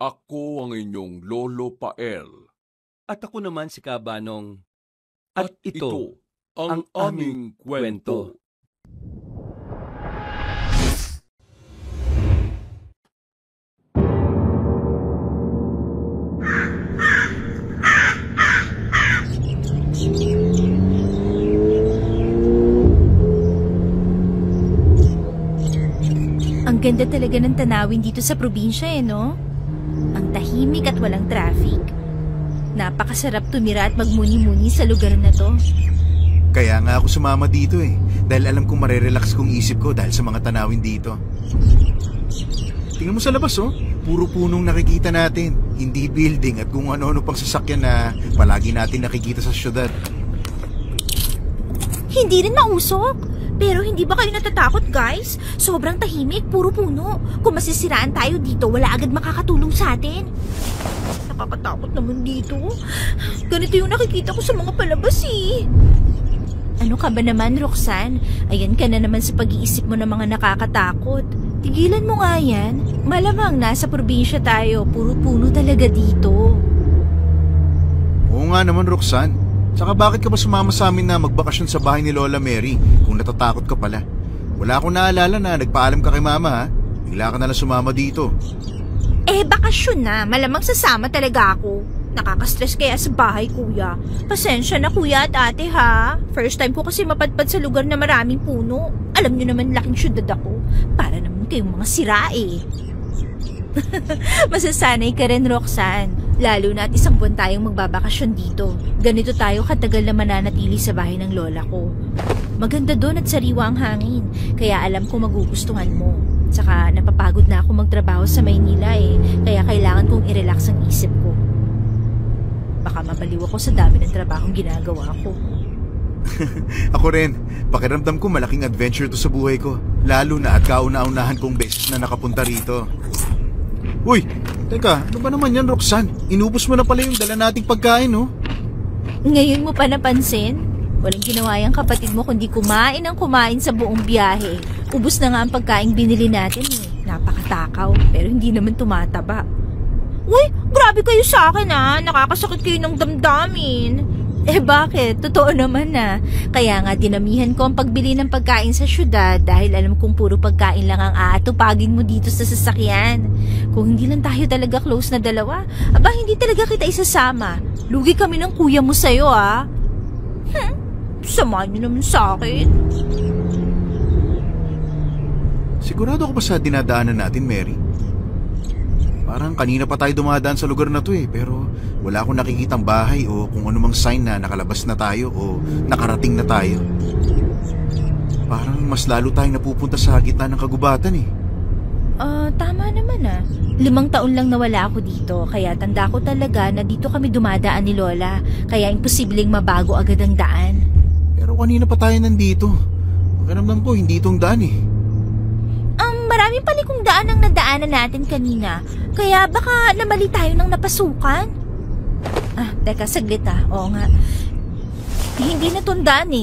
Ako ang inyong Lolo Pael. At ako naman si Kabanong. At ito ang aming kwento. Ang ganda talaga ng tanawin dito sa probinsya no? Ang tahimik at walang traffic. Napakasarap tumira at magmuni-muni sa lugar na to. Kaya nga ako sumama dito dahil alam kong marerelax kong isip ko dahil sa mga tanawin dito. Tingnan mo sa labas puro punong nakikita natin, hindi building at kung ano-ano pang sasakyan na palagi natin nakikita sa syudad. Hindi rin mausok. Pero hindi ba kayo natatakot, guys? Sobrang tahimik, puro puno. Kung masisiraan tayo dito, wala agad makakatulong sa atin. Nakakatakot naman dito. Ganito yung nakikita ko sa mga palabas Ano ka ba naman, Roxanne? Ayan ka na naman sa pag-iisip mo ng mga nakakatakot. Tigilan mo nga yan. Malamang nasa probinsya tayo, puro puno talaga dito. Oo nga naman, Roxanne. Tsaka bakit ka ba sumama sa amin na magbakasyon sa bahay ni Lola Mary kung natatakot ka pala? Wala akong naalala na nagpaalam ka kay Mama Bigla ka nalang sumama dito. Bakasyon na. Malamang sasama talaga ako. Nakaka-stress kaya sa bahay, kuya. Pasensya na, kuya at ate ha. First time ko kasi mapadpad sa lugar na maraming puno. Alam nyo naman laking syudad ako. Para naman kayong mga sira Masasanay ka rin, Roxanne. Lalo na at isang buwan tayong magbabakasyon dito. Ganito tayo katagal na mananatili sa bahay ng lola ko. Maganda doon at sariwa ang hangin. Kaya alam ko magugustuhan mo. Tsaka napapagod na ako magtrabaho sa Maynila Kaya kailangan kong i-relax ang isip ko. Baka mabaliw ako sa dami ng trabahong ginagawa ko. Ako rin. Pakiramdam ko malaking adventure to sa buhay ko. Lalo na at kauna-unahan kong beses na nakapunta rito. Uy, teka, ano ba naman yan, Roxanne? Inubos mo na pala yung dala nating pagkain, Ngayon mo pa napansin? Walang ginawa yung kapatid mo kundi kumain ang kumain sa buong biyahe. Ubus na nga ang pagkain binili natin Napakatakaw, pero hindi naman tumataba. Uy, grabe kayo sa akin Nakakasakit kayo ng damdamin. Bakit? Totoo naman Kaya nga dinamihan ko ang pagbili ng pagkain sa syudad dahil alam kong puro pagkain lang ang aatupagin mo dito sa sasakyan. Kung hindi lang tayo talaga close na dalawa, hindi talaga kita isasama. Lugi kami ng kuya mo sa'yo Samahan niyo naman sa akin. Sigurado ka ba sa dinadaanan natin, Mary? Parang kanina pa tayo dumadaan sa lugar na to pero wala akong nakikitang bahay o kung anumang sign na nakalabas na tayo o nakarating na tayo. Parang mas lalo tayong napupunta sa gitna ng kagubatan Tama naman 5 taon lang nawala ako dito, kaya tanda ko talaga na dito kami dumadaan ni Lola, kaya imposibleng mabago agad ang daan. Pero kanina pa tayo nandito. Pakiramdam ko hindi itong daan Maraming palikong daan ang nadaanan natin kanina. Kaya baka namali tayo ng napasukan. Teka, saglit Oo nga. Hindi na itong daan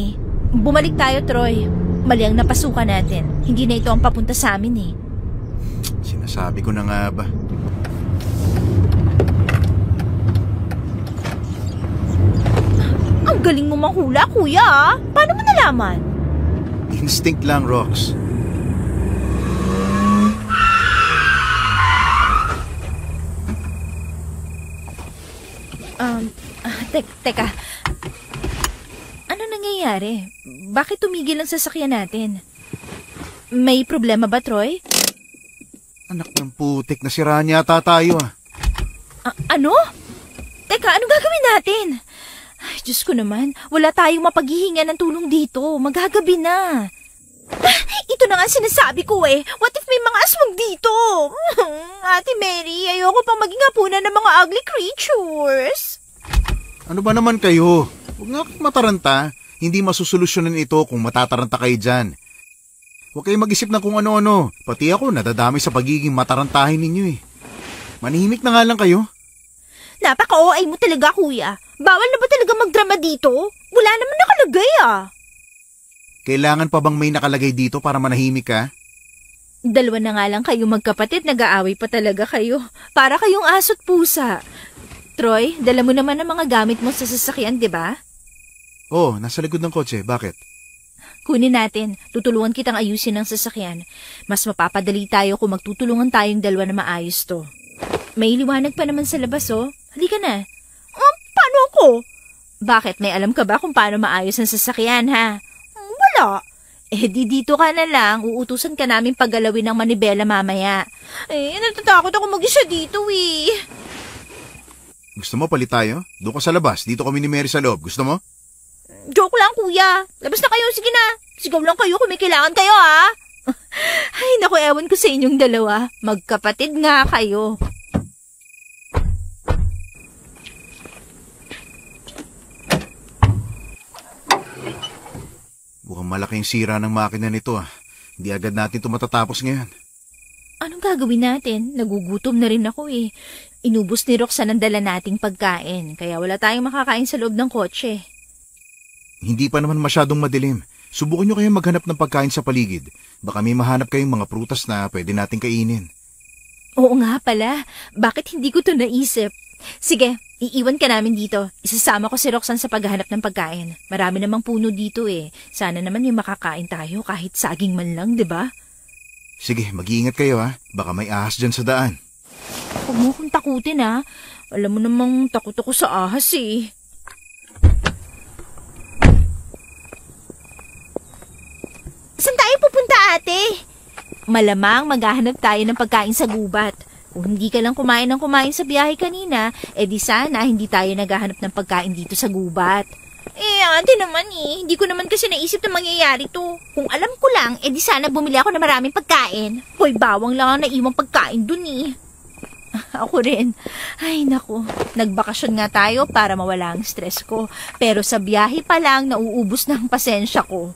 Bumalik tayo, Troy. Mali ang napasukan natin. Hindi na ito ang papunta sa amin Sinasabi ko na nga ba. Ang galing mo manghula, kuya Paano mo nalaman? Instinct lang, Rox. Teka. Ano nangyayari? Bakit tumigil ang sasakyan natin? May problema ba, Troy? Anak ng putik, nasiraan yata tayo Ano? Teka, anong gagawin natin? Ay, Diyos ko naman, wala tayong mapaghihinga ng tulong dito. Maghagabi na. Ito na nga sinasabi ko What if may mga aswang dito? Ate Mary, ayoko pang maging hapunan ng mga ugly creatures. Ano ba naman kayo? Huwag nga kayong mataranta. Hindi masusolusyonan ito kung matataranta kayo dyan. Huwag kayong mag-isip na kung ano-ano. Pati ako nadadami sa pagiging matarantahin ninyo Manihimik na nga lang kayo. Napaka-OA mo talaga, kuya. Bawal na ba talaga magdrama dito? Wala naman nakalagay Kailangan pa bang may nakalagay dito para manahimik ka? Dalawa na nga lang kayo magkapatid, nag-aaway pa talaga kayo. Para kayong aso't pusa. Troy, dala mo naman ang mga gamit mo sa sasakyan, di ba? Oh, nasa likod ng kotse. Bakit? Kunin natin. Tutulungan kitang ayusin ang sasakyan. Mas mapapadali tayo kung magtutulungan tayong dalawa na maayos to. May liwanag pa naman sa labas, oh. Halika na. Paano ako? Bakit? May alam ka ba kung paano maayos ang sasakyan, ha? Wala. Di dito ka na lang. Uutusan ka namin paggalawin ng manibela mamaya. Natatakot ako mag-isa dito, eh. Gusto mo palit tayo? Doon ka sa labas. Dito kami ni Mary sa loob. Gusto mo? Joke lang, kuya. Labas na kayo. Sige na. Sigaw lang kayo kung may kailangan kayo, ha? Ay, naku, ewan ko sa inyong dalawa. Magkapatid nga kayo. Mukhang malaking sira ng makina nito, ah. Hindi agad natin ito matatapos ngayon. Anong gagawin natin? Nagugutom na rin ako, eh. Inubos ni Roxanne ang dala nating pagkain, kaya wala tayong makakain sa loob ng kotse. Hindi pa naman masyadong madilim. Subukan nyo kaya maghanap ng pagkain sa paligid. Baka may mahanap kayong mga prutas na pwede nating kainin. Oo nga pala. Bakit hindi ko to naisip? Sige, iiwan ka namin dito. Isasama ko si Roxanne sa paghahanap ng pagkain. Marami namang puno dito, eh. Sana naman may makakain tayo kahit saging man lang, di ba? Sige, mag-iingat kayo, ha. Baka may ahas dyan sa daan. Huwag mo akong takutin, ha. Alam mo namang takot ako sa ahas, eh. Saan tayo pupunta, ate? Malamang maghahanap tayo ng pagkain sa gubat. Kung hindi ka lang kumain sa biyahe kanina, di sana hindi tayo naghahanap ng pagkain dito sa gubat. Ate naman, hindi ko naman kasi naisip na mangyayari to. Kung alam ko lang, di sana bumili ako ng maraming pagkain. Hoy, bawang lang ang naiwang pagkain dun, eh. Ako rin. Ay, naku. Nagbakasyon nga tayo para mawala ang stress ko. Pero sa biyahe pa lang, nauubos na ang pasensya ko.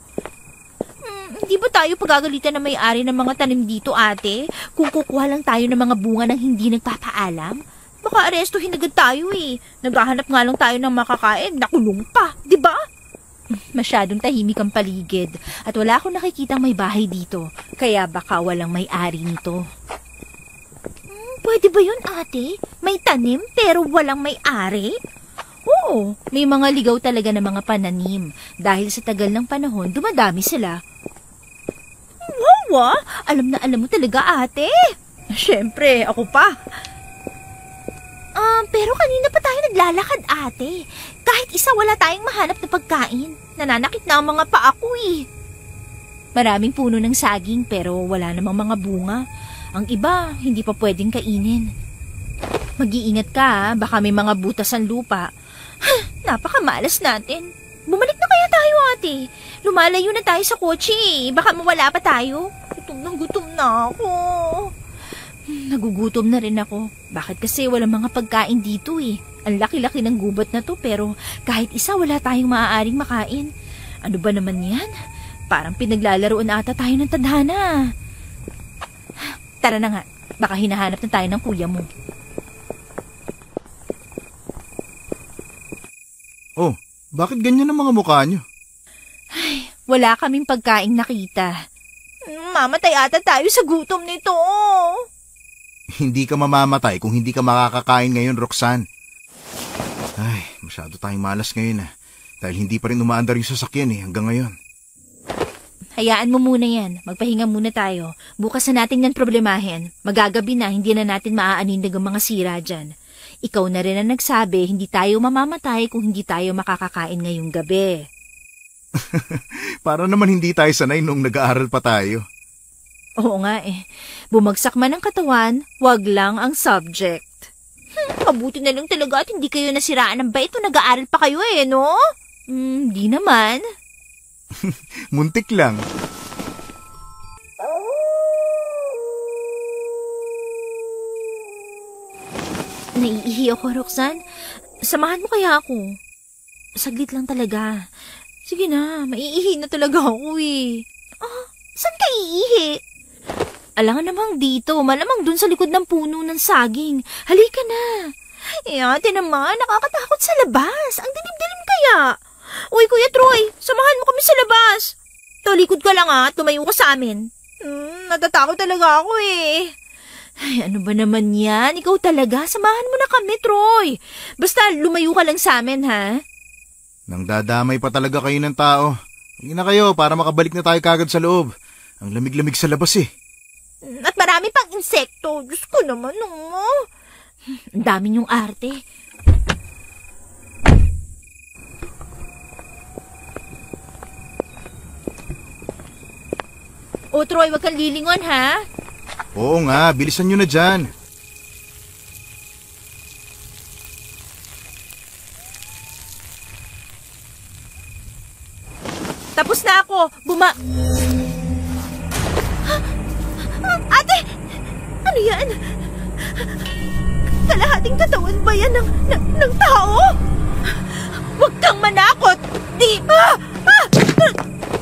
Hindi ba tayo pagagalitan na may-ari ng mga tanim dito, ate? Kung kukuha lang tayo ng mga bunga ng hindi nagpapaalam? Baka arestuhin agad tayo, eh. Naghahanap nga lang tayo ng makakain, nakulong pa, di ba? Masyadong tahimik ang paligid at wala akong nakikitang may bahay dito, kaya baka walang may-ari nito. Pwede ba yun, ate? May tanim pero walang may-ari? Oo, may mga ligaw talaga ng mga pananim. Dahil sa tagal ng panahon, dumadami sila. Wow, alam na alam mo talaga, ate. Siyempre, ako pa. Pero kanina pa tayo naglalakad, ate. Kahit isa wala tayong mahanap na pagkain. Nananakit na ang mga paa ko, eh. Maraming puno ng saging pero wala namang mga bunga. Ang iba, hindi pa pwedeng kainin. Mag-iingat ka, ha? Baka may mga butas ang lupa. Napakamalas natin. Bumalik na kaya tayo, ate. Lumalayo na tayo sa kotse, eh. Baka mawala pa tayo. Gutom na ako. Nagugutom na rin ako. Bakit kasi walang mga pagkain dito, eh. Ang laki-laki ng gubat na to pero kahit isa wala tayong maaaring makain. Ano ba naman yan? Parang pinaglalaroan ata tayo ng tadhana. Tara na nga. Baka hinahanap na tayo ng kuya mo. Oh, bakit ganyan ang mga mukha nyo? Ay, wala kaming pagkaing nakita. Mamatay ata tayo sa gutom nito. Hindi ka mamamatay kung hindi ka makakakain ngayon, Roxanne. Ay, masyado tayong malas ngayon, ah. Dahil hindi pa rin umaandar yung sasakyan, eh, hanggang ngayon. Hayaan mo muna yan. Magpahinga muna tayo. Bukas na natin yan problemahin. Magagabi na, hindi na natin maaanindig ang mga sira dyan. Ikaw na rin ang nagsabi, hindi tayo mamamatay kung hindi tayo makakakain ngayong gabi. Para naman hindi tayo sanay nung nag-aaral pa tayo. Oo nga, eh. Bumagsak man ang katawan, wag lang ang subject. Mabuti na lang talaga at hindi kayo nasiraan ng bait o nag-aaral pa kayo, eh, no? Di naman. Muntik lang. Naiihi ako, Roxanne. Samahan mo kaya ako? Saglit lang talaga. Sige na, maiihi na talaga ako, eh. Saan ka iihi? Alangan namang dito, malamang dun sa likod ng puno ng saging. Halika na. Ate naman, nakakatakot sa labas. Ang dilim-dilim kaya. Uy, Kuya Troy, samahan mo kami sa labas. Talikod ka lang, tumayo ka sa amin. Natatakot talaga ako eh. Ay, ano ba naman yan? Ikaw talaga, samahan mo na kami, Troy. Basta lumayo ka lang sa amin, ha? Nang dadamay pa talaga kayo ng tao. Hindi na kayo para makabalik na tayo kagad sa loob. Ang lamig-lamig sa labas eh. At marami pang insekto. Diyos ko naman, oh. Ang dami niyong arte. O, Troy, wag kang lilingon, ha? Oo nga, bilisan nyo na dyan. Tapos na ako. Ate! Ano yan? Kalahating katawan ba yan ng tao? Huwag kang manakot!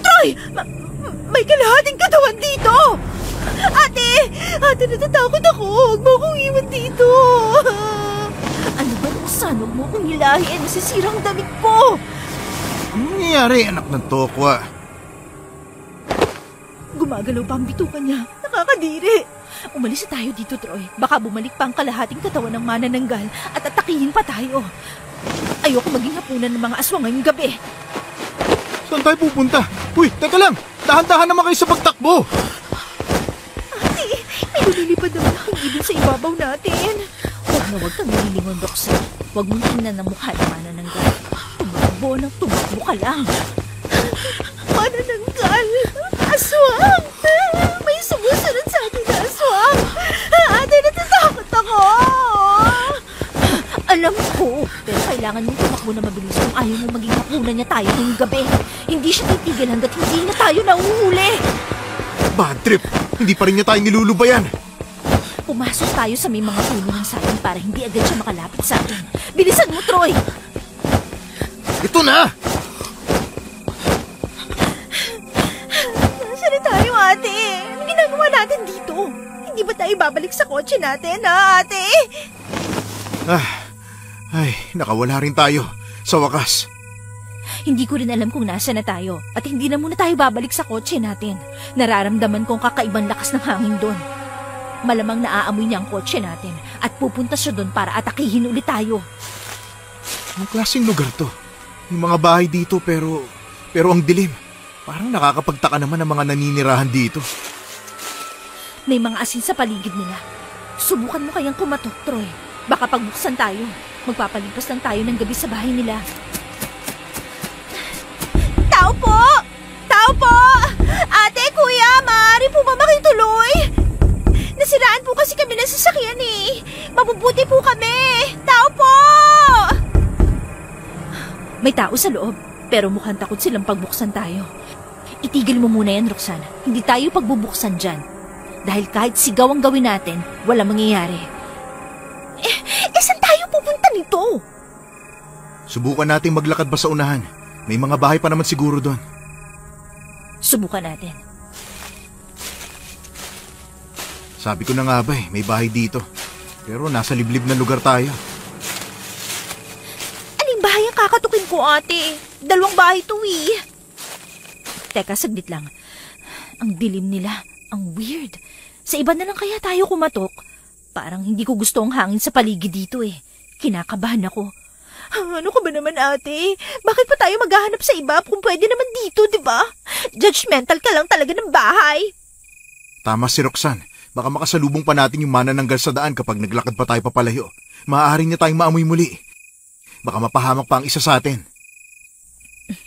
Troy! May kalahating katawan dito! Ate! Ate, natatakot ako! Huwag mo akong iwan dito! Ano ba kung saan? Huwag mo akong hilahin? Nasisirang damit ko! Anong nangyayari, anak ng tokwa? Gumagalaw pa ang bitukan niya. Nakakadiri. Umalis na tayo dito, Troy. Baka bumalik pa ang kalahating katawan ng manananggal at atakihin pa tayo. Ayoko maging hapunan ng mga aswang ngayong gabi. Saan tayo pupunta? Uy, teka lang! Dahan-dahan naman kayo sa pagtakbo! Ate, may lumilipad naman akong ibon sa ibabaw natin. Huwag kang nililingon, Roxanne. Huwag mong tingnan ang mukha ng manananggal. Tumakbo ka lang. Manananggal! Aswang! May sumusunod sa atin na aswang! Ate, natatakot ako! Alam ko, pero kailangan mong tumakbo na mabilis kung ayaw mong maging hapunan niya tayo ngayong gabi. Hindi siya titigil hanggat hindi na tayo nauhuli. Bad trip! Hindi pa rin niya tayo nilulubayan. Pumasok tayo sa may mga puno ng saging para hindi agad siya makalapit sa atin. Bilisan mo, Troy! Ito na! Nasaan na tayo, ate? Anong ginagawa natin dito? Hindi ba tayo babalik sa kotse natin, ha, ate? Ay, nakawala rin tayo. Sa wakas. Hindi ko rin alam kung nasa na tayo at hindi na muna tayo babalik sa kotse natin. Nararamdaman kong kakaibang lakas ng hangin doon. Malamang naaamoy niya ang kotse natin at pupunta siya doon para atakihin ulit tayo. Anong klaseng lugar to? May mga bahay dito pero ang dilim. Parang nakakapagtaka naman ang mga naninirahan dito. May mga asin sa paligid nila. Subukan mo kayang kumatok, Troy. Baka pagbuksan tayo. Magpapalipas lang tayo ng gabi sa bahay nila. Tao po! Tao po! Ate, kuya, maaari po ba makituloy? Nasiraan po kasi kami ng sasakyan eh. Mabubuti po kami. Tao po! May tao sa loob, pero mukhang takot silang pagbuksan tayo. Itigil mo muna yan, Roxanne. Hindi tayo pagbubuksan dyan. Dahil kahit sigaw ang gawin natin, walang mangyayari. Saan tayo pupunta nito? Subukan nating maglakad pa sa unahan. May mga bahay pa naman siguro doon. Subukan natin. Sabi ko na nga ba may bahay dito. Pero nasa liblib na lugar tayo. Aling bahay ang kakatukin ko, ate? 2 bahay to eh. Teka, saglit lang. Ang dilim nila. Ang weird. Sa iba na lang kaya tayo kumatok? Parang hindi ko gusto ang hangin sa paligid dito eh. Kinakabahan ako. Ano ka ba naman, ate? Bakit pa tayo maghahanap sa iba kung pwede naman dito, di ba? Judgmental ka lang talaga ng bahay. Tama si Roxanne. Baka makasalubong pa natin yung manananggal sa daan kapag naglakad pa tayo papalayo. Maaari niya tayong maamoy muli. Baka mapahamak pa ang isa sa atin.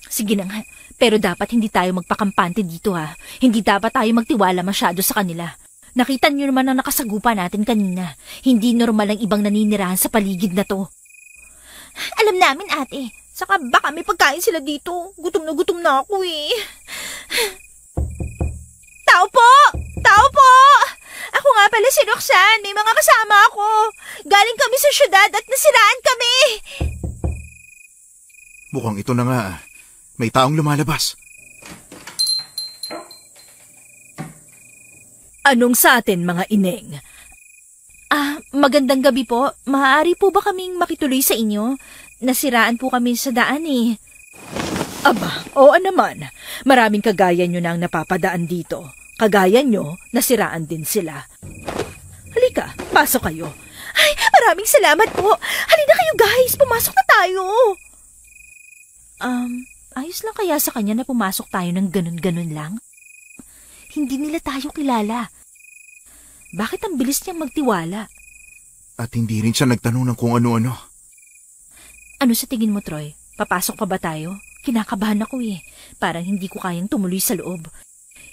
Sige na nga. Pero dapat hindi tayo magpakampante dito ha. Hindi dapat tayo magtiwala masyado sa kanila. Nakita niyo naman ang nakasagupa natin kanina. Hindi normal ang ibang naninirahan sa paligid na to. Alam namin, ate. Saka baka may pagkain sila dito. Gutom na ako eh. Tao po! Tao po! Ako nga pala si Roxanne. May mga kasama ako. Galing kami sa syudad at nasiraan kami. Mukhang ito na nga. May taong lumalabas. Anong sa atin, mga ineng? Magandang gabi po. Maaari po ba kaming makituloy sa inyo? Nasiraan po kami sa daan eh. Aba, oo naman. Maraming kagaya nyo na ang napapadaan dito. Kagaya nyo, nasiraan din sila. Halika, pasok kayo. Ay, maraming salamat po. Halina kayo guys, pumasok na tayo. Ayos lang kaya sa kanya na pumasok tayo ng ganun-ganun lang? Hindi nila tayo kilala. Bakit ang bilis niyang magtiwala? At hindi rin siya nagtanong ng kung ano-ano. Ano sa tingin mo, Troy? Papasok pa ba tayo? Kinakabahan ako eh. Parang hindi ko kayang tumuloy sa loob.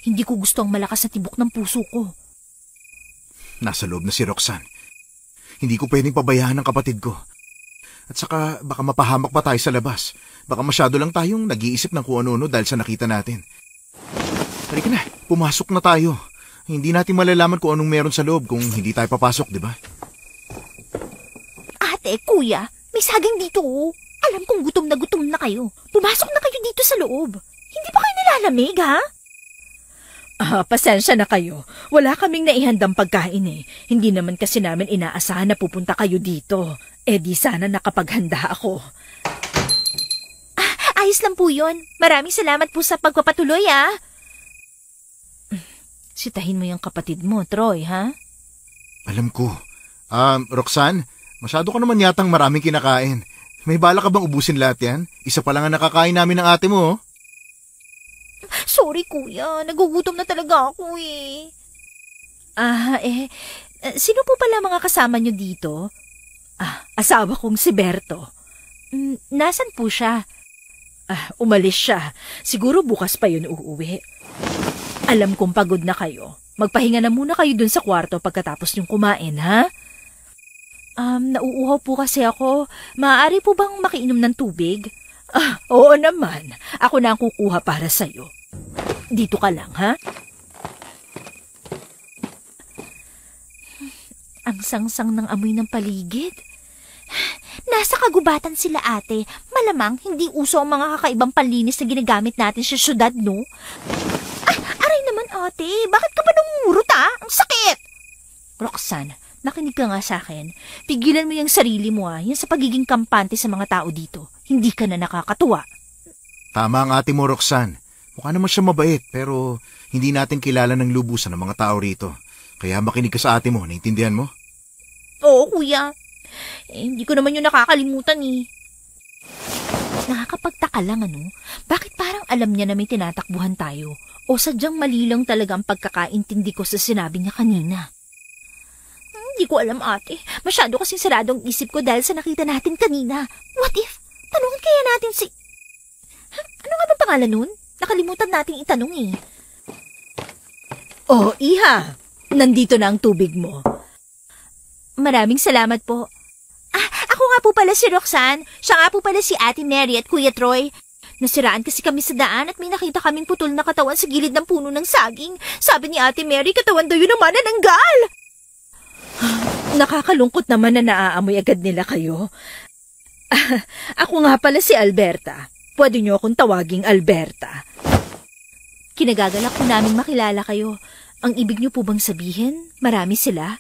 Hindi ko gusto ang malakas na tibok ng puso ko. Nasa loob na si Roxanne. Hindi ko pwedeng pabayaan ang kapatid ko. At saka baka mapahamak pa tayo sa labas. Baka masyado lang tayong nag-iisip ng kung ano-ano dahil sa nakita natin. Halika na, pumasok na tayo. Hindi natin malalaman kung anong meron sa loob kung hindi tayo papasok, di ba? Ate, kuya, may saging dito oh. Alam kong gutom na kayo. Pumasok na kayo dito sa loob. Hindi ba kayo nilalamig, ha? Pasensya na kayo. Wala kaming naihandang pagkain eh. Hindi naman kasi namin inaasahan na pupunta kayo dito. Eh di sana nakapaghanda ako. Ayos lang po yun. Maraming salamat po sa pagpapatuloy, ah. Sitahin mo yung kapatid mo, Troy, ha? Alam ko. Roxanne, masyado ka naman yatang maraming kinakain. May bala ka bang ubusin lahat yan? Isa pa lang ang nakakain namin ng ate mo, oh. Sorry, kuya. Nagugutom na talaga ako, eh. Sino po pala mga kasama nyo dito? Asawa kong si Berto. Nasaan po siya? Umalis siya. Siguro bukas pa yun uuwi. Alam kong pagod na kayo. Magpahinga na muna kayo dun sa kwarto pagkatapos nyong kumain, ha? Nauuhaw po kasi ako. Maaari po bang makiinom ng tubig? Oo naman. Ako na ang kukuha para sa'yo. Dito ka lang, ha? Ang sangsang ng amoy ng paligid. Nasa kagubatan sila, ate. Malamang hindi uso ang mga kakaibang panlinis na ginagamit natin sa syudad, no? Aray naman, ate. Bakit ka ba namumurot, ha? Ang sakit! Roxanne, nakinig ka nga sa akin. Pigilan mo yung sarili mo, ha? Yan sa pagiging kampante sa mga tao dito. Hindi ka na nakakatuwa. Tama ang ate mo, Roxanne. Mukha naman siya mabait, pero hindi natin kilala ng lubusan ng mga tao rito. Kaya makinig ka sa ate mo, naintindihan mo? Oo, kuya. Hindi ko naman yung nakakalimutan, eh. Nakakapagtaka lang, ano? Bakit parang alam niya na may tinatakbuhan tayo? O sadyang mali lang talaga ang pagkakaintindi ko sa sinabi niya kanina? Hindi ko alam, ate. Masyado kasing sarado ang isip ko dahil sa nakita natin kanina. What if? Tanungin kaya natin si... Ano nga ba pangalan nun? Nakalimutan nating itanong, eh. Oh, Iha. Nandito na ang tubig mo. Maraming salamat po. Ako nga po pala si Roxanne. Siya nga po pala si Ate Mary at Kuya Troy. Nasiraan kasi kami sa daan at may nakita kaming putol na katawan sa gilid ng puno ng saging. Sabi ni Ate Mary, katawan daw yun ng manananggal. Nakakalungkot naman na naaamoy agad nila kayo. Ako nga pala si Alberta. Pwede niyo akong tawaging Alberta. Kinagagalak po namin makilala kayo. Ang ibig niyo po bang sabihin? Marami sila?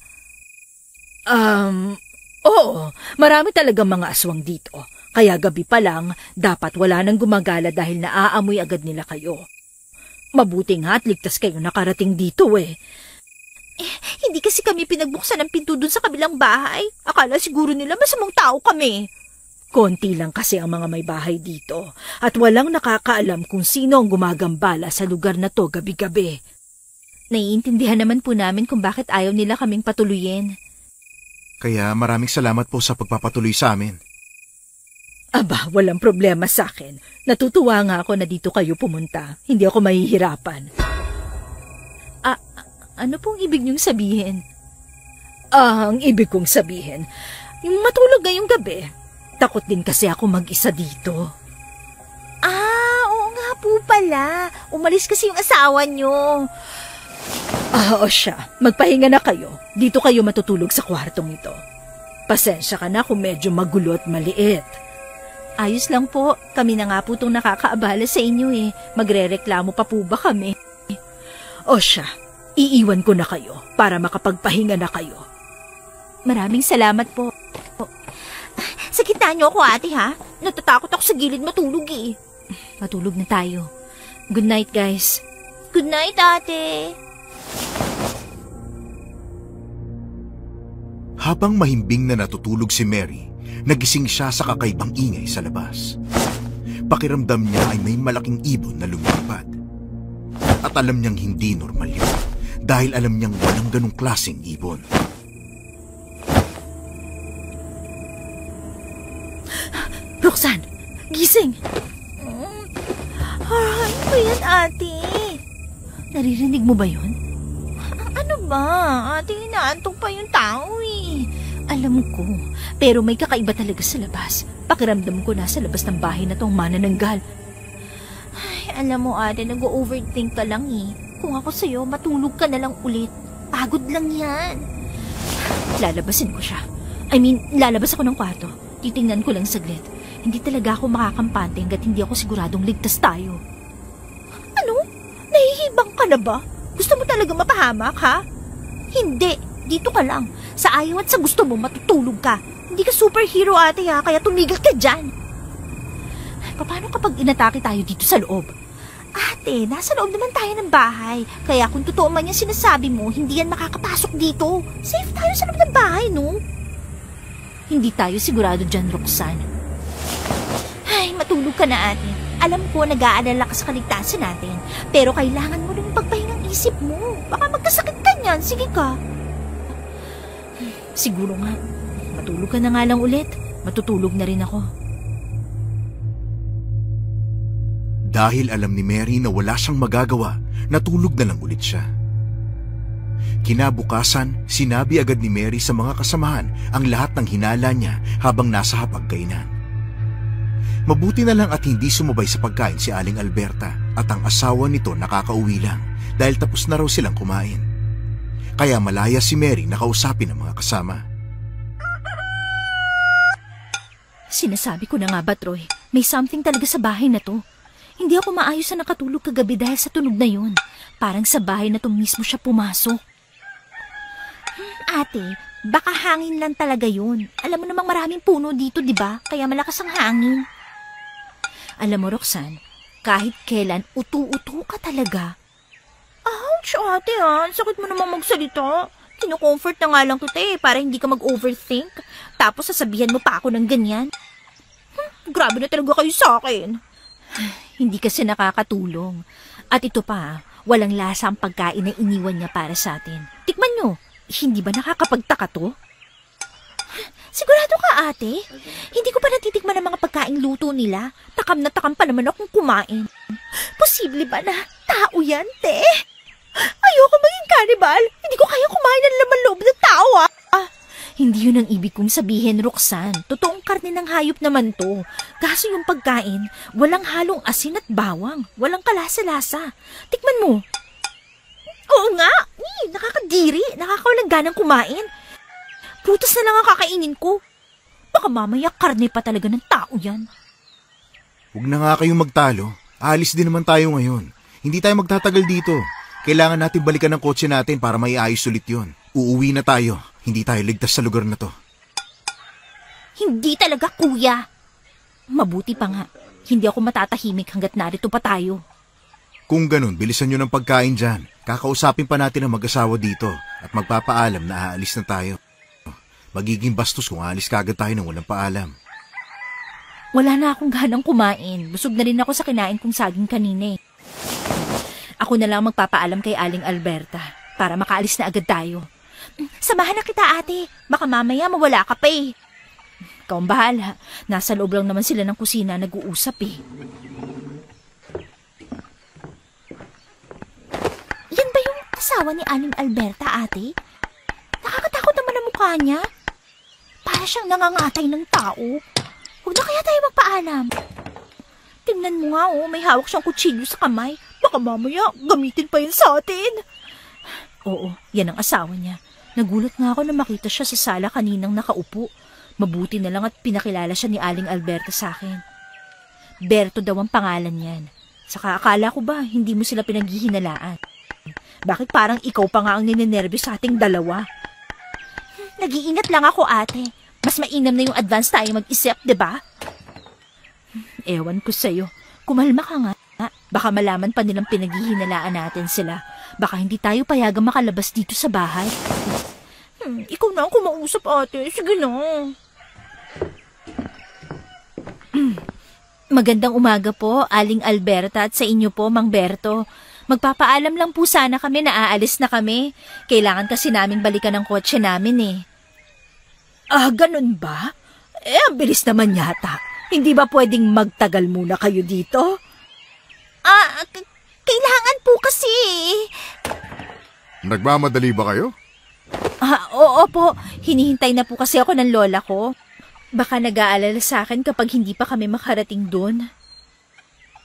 Oo. Marami talagang mga aswang dito. Kaya gabi pa lang, dapat wala nang gumagala dahil naaamoy agad nila kayo. Mabuti nga at ligtas kayo nakarating dito eh. Hindi kasi kami pinagbuksan ng pinto dun sa kabilang bahay. Akala siguro nila masamang tao kami. Konti lang kasi ang mga may bahay dito at walang nakakaalam kung sino ang gumagambala sa lugar na to gabi-gabi. Naiintindihan naman po namin kung bakit ayaw nila kaming patuluyin. Kaya maraming salamat po sa pagpapatuloy sa amin. Aba, walang problema sa akin. Natutuwa nga ako na dito kayo pumunta. Hindi ako mahihirapan. Ano pong ibig niyong sabihin? Ang ibig kong sabihin, yung matulog ngayong gabi. Takot din kasi ako mag-isa dito. Oo nga po pala. Umalis kasi yung asawa niyo. O siya, magpahinga na kayo. Dito kayo matutulog sa kwartong ito. Pasensya ka na kung medyo magulo at maliit. Ayos lang po. Kami na nga po itong nakakaabala sa inyo eh. Magrereklamo pa po ba kami? O siya, iiwan ko na kayo para makapagpahinga na kayo. Maraming salamat po. Sakitaan niyo ako, ate, ha? Natatakot ako sa gilid matulog eh. Matulog na tayo. Good night, guys. Good night, ate. Habang mahimbing na natutulog si Mary, nagising siya sa kakaibang ingay sa labas. Pakiramdam niya ay may malaking ibon na lumilipad. At alam niyang hindi normal yun, dahil alam niyang walang ganong klaseng ibon. Roxanne, gising! Ano ba yan, ate? Naririnig mo ba yun? Ano ba? Ate, inaantok pa yung tao eh. Alam ko, pero may kakaiba talaga sa labas. Pakiramdam ko nasa labas ng bahay na tong manananggal. Ay, alam mo ate, nag-overthink ka lang eh. Kung ako sa'yo, matulog ka na lang ulit. Pagod lang yan. Lalabasin ko siya. Lalabas ako ng kwarto. Titingnan ko lang saglit. Hindi talaga ako makakampante hanggat hindi ako siguradong ligtas tayo. Ano? Nahihibang ka na ba? Gusto mo talaga mapahamak, ha? Hindi. Dito ka lang. Sa ayaw at sa gusto mo, matutulog ka. Hindi ka superhero, ate, ha? Kaya tumigil ka dyan. Paano kapag inatake tayo dito sa loob? Ate, nasa loob naman tayo ng bahay. Kaya kung totoo man yung sinasabi mo, hindi yan makakapasok dito. Safe tayo sa loob ng bahay, no? Hindi tayo sigurado dyan, Roxanne. Ay, matulog ka na, ate. Alam ko, nag-aalala ka sa kaligtasan natin. Pero kailangan mo rin pagpahingang isip mo. Baka magkasakit ka niyan. Sige ka. Siguro nga. Matulog ka na nga lang ulit. Matutulog na rin ako. Dahil alam ni Mary na wala siyang magagawa, natulog na lang ulit siya. Kinabukasan, sinabi agad ni Mary sa mga kasamahan ang lahat ng hinala niya habang nasa hapagkainan. Mabuti na lang at hindi sumabay sa pagkain si Aling Alberta at ang asawa nito nakakauwi lang dahil tapos na raw silang kumain. Kaya malaya si Mary na kausapin ang mga kasama. Sinasabi ko na nga ba, Troy? May something talaga sa bahay na to. Hindi ako maayos na nakatulog kagabi dahil sa tunog na yun. Parang sa bahay na to mismo siya pumasok. Ate, baka hangin lang talaga yun. Alam mo namang maraming puno dito, di ba? Kaya malakas ang hangin. Alam mo, Roxanne, kahit kailan, utu-utu ka talaga. Ouch, ate ha. Sakit mo namang magsalita. Kino-comfort na nga lang kita para hindi ka mag-overthink. Tapos sasabihan mo pa ako ng ganyan. Grabe na talaga kayo sa akin. Hindi kasi nakakatulong. At ito pa, walang lasa ang pagkain na iniwan niya para sa atin. Tikman nyo, hindi ba nakakapagtaka to? Sigurado ka, ate? Hindi ko pa natitikman ang mga pagkaing luto nila. Takam na takam pa naman akong kumain. Posible ba na tao yan, te? Ayoko maging cannibal. Hindi ko kaya kumain ng laman loob ng tao, ah. Hindi yun ang ibig kong sabihin, Roxanne. Totoong karne ng hayop naman to. Kaso yung pagkain, walang halong asin at bawang. Walang kalasa-lasa. Tikman mo. Oo nga. Nakakadiri. Nakakawalang ganang kumain. Prutas na lang ang kakainin ko. Baka mamaya karne pa talaga ng tao yan. Huwag na nga kayong magtalo. Aalis din naman tayo ngayon. Hindi tayo magtatagal dito. Kailangan natin balikan ng kotse natin para maiayos ulit yun. Uuwi na tayo. Hindi tayo ligtas sa lugar na to. Hindi talaga, kuya. Mabuti pa nga. Hindi ako matatahimik hanggat narito pa tayo. Kung ganun, bilisan nyo ng pagkain dyan. Kakausapin pa natin ang mag-asawa dito at magpapaalam na aalis na tayo. Magiging bastos kung aalis kagad tayo nang walang paalam. Wala na akong ganang kumain. Busog na rin ako sa kinain kong saging kanina eh. Ako na lang magpapaalam kay Aling Alberta para makaalis na agad tayo. Samahan na kita, ate. Baka mamaya mawala ka pa eh. Ikaw ang bahala. Nasa loob lang naman sila ng kusina nag-uusap eh. Yan ba yung asawa ni Aling Alberta, ate? Nakakatakot naman ang mukha niya. Para siyang nangangatay ng tao. Huwag na kaya tayo magpaalam. Tingnan mo nga may hawak siyang kutsilyo sa kamay. Baka mamaya gamitin pa yun sa atin. Oo, yan ang asawa niya. Nagulat nga ako na makita siya sa sala kaninang nakaupo. Mabuti na lang at pinakilala siya ni Aling Alberta sa akin. Berto daw ang pangalan niyan. Saka akala ko ba hindi mo sila pinaghihinalaan? Bakit parang ikaw pa nga ang ninenervyos sa ating dalawa? Nag-iingat lang ako, ate. Mas mainam na yung advance tayo mag-isip, diba? Ewan ko sa'yo. Kumalma ka nga. Baka malaman pa nilang pinaghihinalaan natin sila. Baka hindi tayo payagang makalabas dito sa bahay. Ikaw na ang kumausap, ate. Sige na. Magandang umaga po, Aling Alberta, at sa inyo po, Mang Berto. Magpapaalam lang po sana kami na aalis na kami. Kailangan kasi naming balikan ang kotse namin eh. Ganun ba? Ang bilis naman yata. Hindi ba pwedeng magtagal muna kayo dito? Kailangan po kasi. Nagmamadali ba kayo? Oo po. Hinihintay na po kasi ako ng lola ko. Baka nag-aalala sa akin kapag hindi pa kami makarating doon.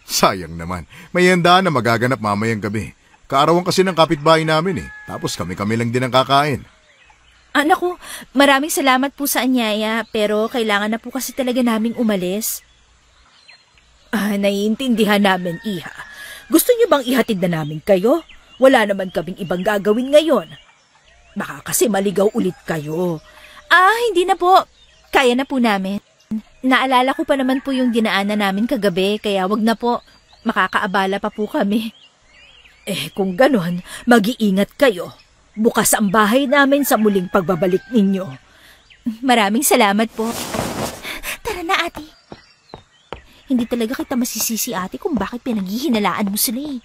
Sayang naman. May handaan na magaganap mamayang gabi. Kaarawan kasi ng kapitbahay namin eh. Tapos kami-kami lang din ang kakain. Naku, maraming salamat po sa anyaya, pero kailangan na po kasi talaga naming umalis. Naiintindihan namin, Iha. Gusto niyo bang ihatid na namin kayo? Wala naman kaming ibang gagawin ngayon. Baka kasi maligaw ulit kayo. Hindi na po. Kaya na po namin. Naalala ko pa naman po yung dinaanan namin kagabi, kaya wag na po. Makakaabala pa po kami. Kung ganon, mag-iingat kayo. Bukas ang bahay namin sa muling pagbabalik ninyo. Maraming salamat po. Tara na, ate. Hindi talaga kita masisisi, ate, kung bakit pinaghihinalaan mo sila eh.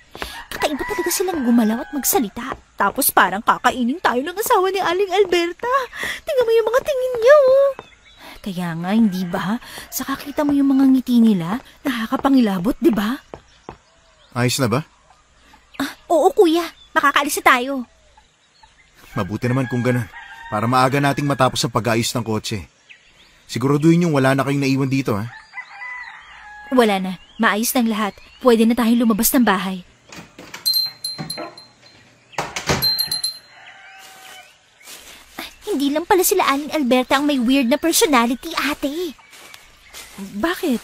Kakaiba talaga silang gumalaw at magsalita. Tapos parang kakainin tayo ng asawa ni Aling Alberta. Tingnan mo yung mga tingin niya, oh. Kaya nga, hindi ba? Sa kakita mo yung mga ngiti nila, nakakapangilabot, di ba? Ayos na ba? Oo, kuya. Makakaalis na tayo. Mabuti naman kung ganun. Para maaga nating matapos ang pag-ayos ng kotse. Siguraduhin yung wala na kayong naiwan dito, ha? Wala na. Maayos ng lahat. Pwede na tayong lumabas ng bahay. Hindi lang pala sila Aling Alberta ang may weird na personality, ate. Bakit?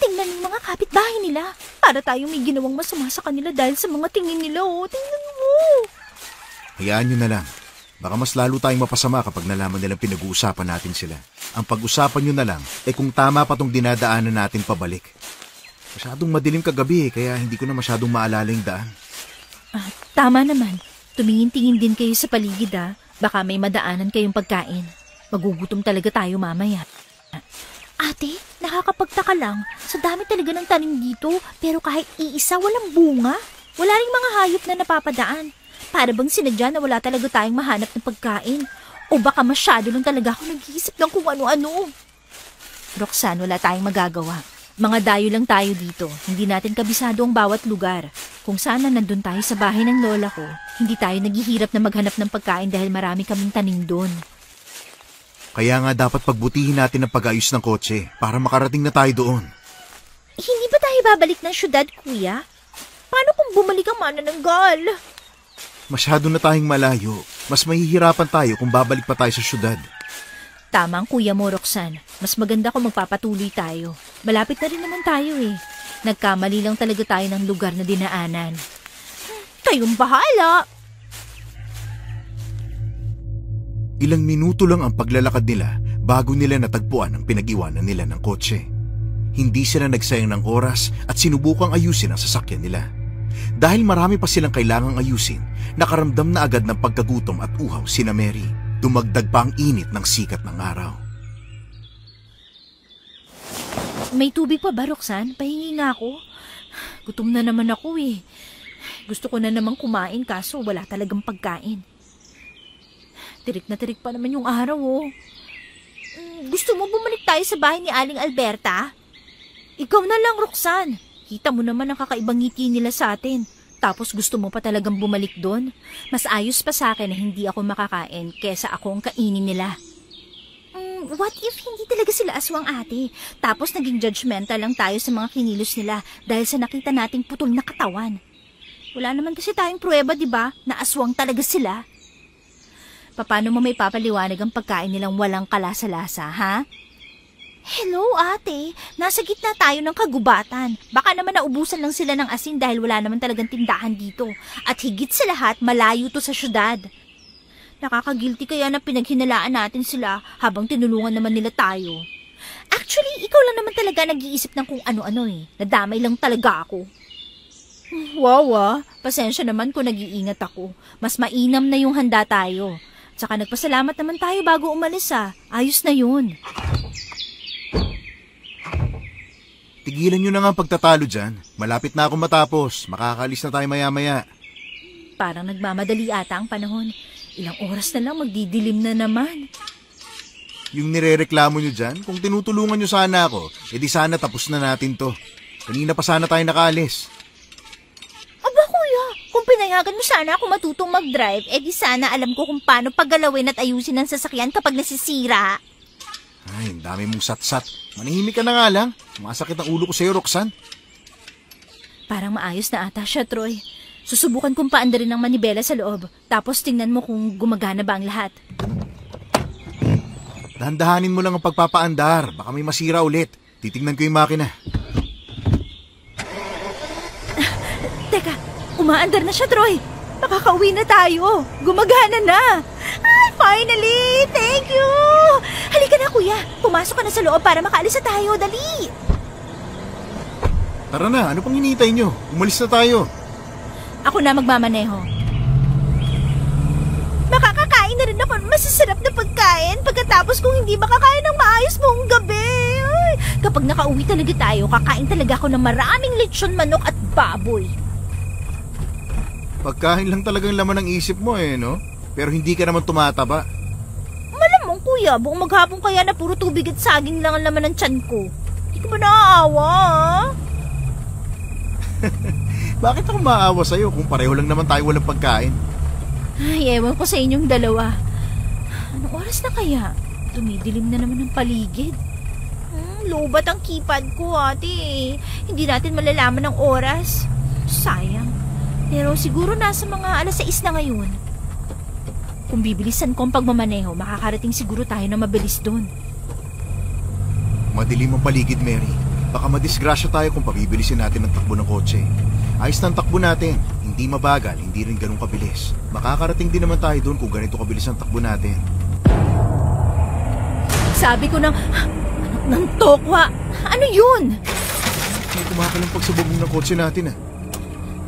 Tingnan yung mga kapitbahay nila. Para tayong may ginawang masama sa kanila dahil sa mga tingin nila, oh. Tingnan mo. Hayaan nyo na lang. Baka mas lalo tayong mapasama kapag nalaman nilang pinag-uusapan natin sila. Ang pag-usapan nyo na lang kung tama pa tong dinadaanan natin pabalik. Masyadong madilim kagabi kaya hindi ko na masyadong maalala yung daan. Tama naman. Tumingin-tingin din kayo sa paligid, Baka may madaanan kayong pagkain. Magugutom talaga tayo mamaya. Ate, nakakapagtaka lang. Sa dami talaga ng tanim dito, pero kahit iisa walang bunga. Wala ring mga hayop na napapadaan. Para bang sinadya na wala talaga tayong mahanap ng pagkain. O baka masyado lang talaga ako nag-iisip ng kung ano-ano. Roxanne, wala tayong magagawa. Mga dayo lang tayo dito. Hindi natin kabisado ang bawat lugar. Kung sana nandun tayo sa bahay ng lola ko, hindi tayo naghihirap na maghanap ng pagkain dahil marami kaming tanim doon. Kaya nga dapat pagbutihin natin ang pag-ayos ng kotse para makarating na tayo doon. Hindi ba tayo babalik ng syudad, kuya? Paano kung bumalik ang manananggal? Masyado na tayong malayo. Mas mahihirapan tayo kung babalik pa tayo sa syudad. Tama ang kuya mo, Roxanne. Mas maganda kung magpapatuloy tayo. Malapit na rin naman tayo eh. Nagkamali lang talaga tayo ng lugar na dinaanan. Kayong bahala! Ilang minuto lang ang paglalakad nila bago nila natagpuan ang pinag-iwanan nila ng kotse. Hindi sila nagsayang ng oras at sinubukang ayusin ang sasakyan nila. Dahil marami pa silang kailangang ayusin, nakaramdam na agad ng pagkagutom at uhaw sina Mary. Dumagdag pa ang init ng sikat ng araw. May tubig pa ba, Roxanne? Pahingi nga ako. Gutom na naman ako eh. Gusto ko na namang kumain kaso wala talagang pagkain. Tirik na tirik pa naman yung araw, oh. Gusto mo bumalik tayo sa bahay ni Aling Alberta? Ikaw na lang, Roxanne. Kita mo naman ang kakaibang ngiti nila sa atin. Tapos gusto mo pa talagang bumalik doon? Mas ayos pa sa akin na hindi ako makakain kesa ako ang kainin nila. What if hindi talaga sila aswang, ate? Tapos naging judgmental lang tayo sa mga kinilos nila dahil sa nakita nating putol na katawan. Wala naman kasi tayong pruweba, di ba, na aswang talaga sila. Paano mo may papaliwanag ang pagkain nilang walang kalasa-lasa, ha? Hello, ate. Nasa gitna tayo ng kagubatan. Baka naman naubusan lang sila ng asin dahil wala naman talagang tindahan dito. At higit sa lahat, malayo to sa syudad. Nakakagilty kaya na pinaghinalaan natin sila habang tinulungan naman nila tayo. Actually, ikaw lang naman talaga nag-iisip ng kung ano-ano eh. Nadamay lang talaga ako. Wow, pasensya naman kung nag-iingat ako. Mas mainam na yung handa tayo. Tsaka nagpasalamat naman tayo bago umalis Ayos na yun. Tigilan nyo na nga ang pagtatalo dyan. Malapit na ako matapos. Makakalis na tayo maya-maya. Parang nagmamadali ata ang panahon. Ilang oras na lang magdidilim na naman. Yung nirereklamo nyo dyan, kung tinutulungan nyo sana ako, edi sana tapos na natin to. Kanina pa sana tayo nakaalis. Aba kuya, kung pinayagan mo sana ako matutong mag-drive, edi sana alam ko kung paano paggalawin at ayusin ang sasakyan kapag nasisira. Ay, ang dami mong satsat. Manahimik ka na nga lang. Masakit ang ulo ko sa'yo, Roxanne. Parang maayos na ata siya, Troy. Susubukan kong paandarin ng manibela sa loob. Tapos tingnan mo kung gumagana ba ang lahat. Dahan-dahanin mo lang ang pagpapaandar. Baka may masira ulit. Titingnan ko yung makina. Teka, umaandar na siya, Troy. Makakauwi na tayo. Gumagana na. Ay, finally! Thank you! Halika na, kuya. Pumasok ka na sa loob para makaalis na tayo. Dali! Tara na, ano pang hinihintay nyo? Umalis na tayo. Ako na magmamaneho. Makakakain na rin ako ng masasarap na pagkain pagkatapos kung hindi makakain ng maayos buong gabi. Ay, kapag nakauwi talaga tayo, kakain talaga ako ng maraming lechon manok at baboy. Pagkain lang talagang laman ng isip mo no? Pero hindi ka naman tumataba. Malamang kuya, buong maghapon kaya na puro tubig at saging lang ang laman ng tiyan ko. Hindi ko ba naaawa? Bakit ako maawa sa'yo kung pareho lang naman tayo walang pagkain? Ay, ewan ko sa inyong dalawa. Anong oras na kaya? Tumidilim na naman ang paligid. Lobat ang keypad ko, ate. Hindi natin malalaman ang oras. Sayang. Pero siguro nasa mga 6:00 na ngayon. Kung bibilisan ko ang pagmamaneho, makakarating siguro tayo na mabilis doon. Madilim ang paligid, Mary. Baka madisgrasya tayo kung pabibilisin natin ang takbo ng kotse. Ayos na ang takbo natin. Hindi mabagal, hindi rin ganun kabilis. Makakarating din naman tayo doon kung ganito kabilis ang takbo natin. Sabi ko ng tokwa. Ano yun? May kumakalang sa bubong ng kotse natin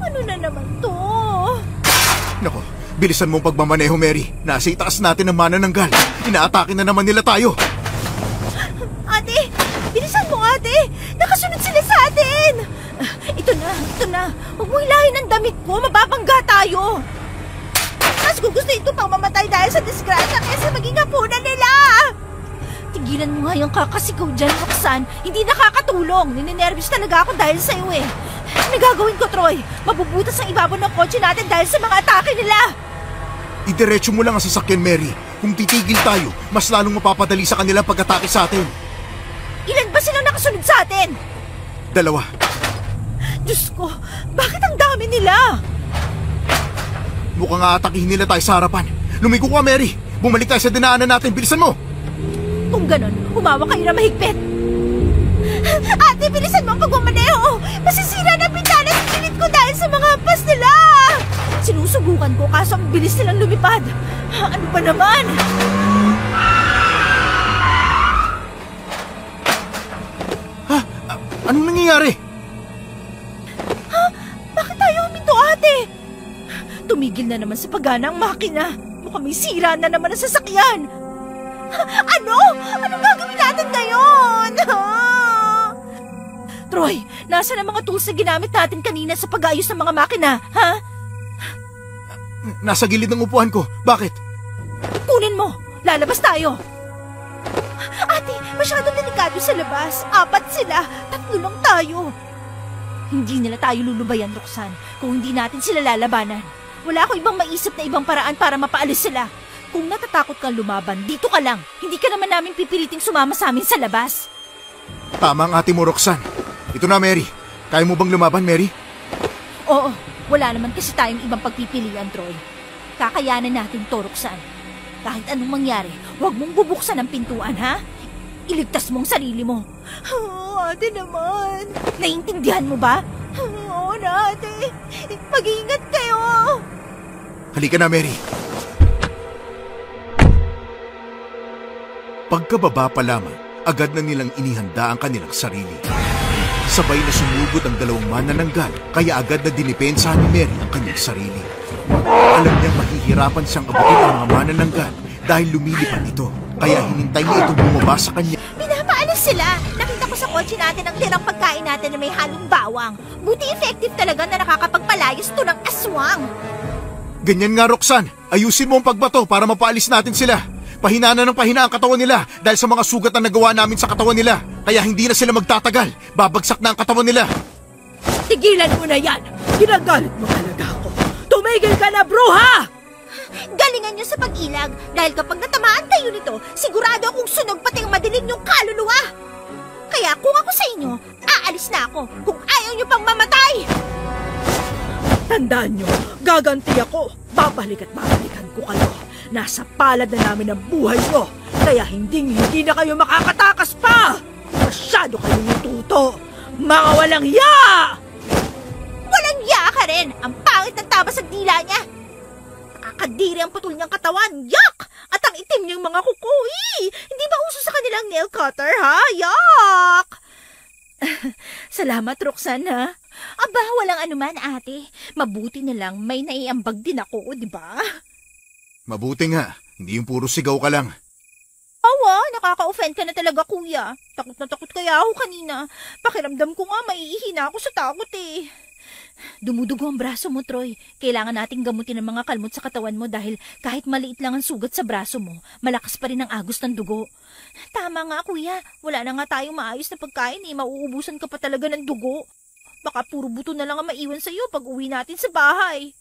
Ano na naman to? Nako, bilisan mo ang pagmamaneho, Mary. Nasa itaas natin ang manananggal. Inaatake na naman nila tayo. Ate! Bilisan mo, ate! Nakasunod sila sa atin! Ito na. Huwag mo hilahin ang damit ko. Mababangga tayo. Mas gusto ito pang mamatay dahil sa disgrasya kaysa maging hapunan nila. Tigilan mo nga yung kakasigaw dyan, Roxanne. Hindi nakakatulong. Nininervous talaga ako dahil sa'yo Ano gagawin ko, Troy? Mabubutas ang ibabaw ng kotse natin dahil sa mga atake nila. Idiretso mo lang ang sasakyan, Mary. Kung titigil tayo, mas lalong mapapadali sa kanilang pag-atake sa atin. Ilan ba silang nakasunod sa atin? 2. Diyos ko, bakit ang dami nila? Mukhang aatakihin nila tayo sa harapan. Lumigo ka, Mary. Bumalik tayo sa dinaanan natin. Bilisan mo. Kung ganon, humawa kayo na mahigpit. Ate, bilisan mo ang pagmamaneho. Masisira na bintana sa pilit ko dahil sa mga hampas nila. Sinusubukan ko kaso ang bilis nilang lumipad. Ano ba naman? Anong nangyayari? Bakit tayo huminto, ate? Tumigil na naman sa pagana ang makina. Mukhang may sira na naman ang sasakyan. Ano? Anong gagawin natin ngayon? Troy, nasa na mga tools na ginamit natin kanina sa pag-ayos ng mga makina, ha? Nasa gilid ng upuan ko. Bakit? Kunin mo. Lalabas tayo. Ate, masyadong delikado sa labas. 4 sila. 3 lang tayo. Hindi nila tayo lulubayan, Roxanne, kung hindi natin sila lalabanan. Wala ako ibang maisip na ibang paraan para mapaalis sila. Kung natatakot kang lumaban, dito ka lang. Hindi ka naman namin pipiliting sumama sa amin sa labas. Tama ang ate mo, Roxanne. Ito na, Mary. Kaya mo bang lumaban, Mary? Oo, wala naman kasi tayong ibang pagpipilian, Troy. Kakayanan natin to, Roxanne. Kahit anong mangyari, huwag mong bubuksan ang pintuan, ha? Iligtas mo ang sarili mo. Ate naman. Naiintindihan mo ba? Oo na, ate. Mag-iingat kayo. Halika na, Mary. Pagkababa pa lamang, agad na nilang inihanda ang kanilang sarili. Sabay na sumugod ang 2 manananggal, kaya agad na dinipensahan ni Mary ang kanyang sarili. Alam niyang mahihirapan siyang abutin ang mga manananggal, dahil lumilipad ito. Kaya hinintay niya itong bumaba sa kanya. Pinapaalis sila. Nakita ko sa kotse natin ang tirang pagkain natin na may halong bawang. Buti effective talaga na nakakapagpalayas to ng aswang. Ganyan nga, Roxanne. Ayusin mo ang pagbato para mapaalis natin sila. Pahina na ng pahina ang katawan nila dahil sa mga sugat na nagawa namin sa katawan nila. Kaya hindi na sila magtatagal. Babagsak na ang katawan nila. Tigilan mo na yan! Ginagalit mo talaga ako! Tumigil ka na, bruha! Galingan niyo sa pag-ilag dahil kapag natamaan kayo nito, sigurado akong sunog pati ang madilim yung kaluluwa. Kaya kung ako sa inyo, aalis na ako kung ayaw niyo pang mamatay. Tandaan nyo, gaganti ako. Babalik at babalikan ko kayo. Nasa palad na namin ang buhay nyo. Kaya hindi na kayo makakatakas pa. Masyado kayong natuto. Mga walang hiya! Walang ya ka rin. Ang pangit ng tabas sa dila niya. Nakakadiri ang putol niyang katawan. Yak! At ang itim niyang mga kuko. Hindi ba uso sa kanilang nail cutter, ha? Yak! Salamat, Roxanne, ha? Aba, walang anuman, ate. Mabuti na lang may naiambag din ako, di ba? Mabuti nga. Hindi yung puro sigaw ka lang. Awa, nakaka-offend ka na talaga, kuya. Takot na takot kaya ako kanina. Pakiramdam ko nga, maiihina ako sa takot eh. Dumudugo ang braso mo, Troy. Kailangan nating gamutin ang mga kalmot sa katawan mo dahil kahit maliit lang ang sugat sa braso mo, malakas pa rin ang agos ng dugo. Tama nga, kuya. Wala na nga tayong maayos na pagkain eh. Mauubusan ka pa talaga ng dugo. Baka puro buto na lang ang maiwan sa'yo pag uwi natin sa bahay.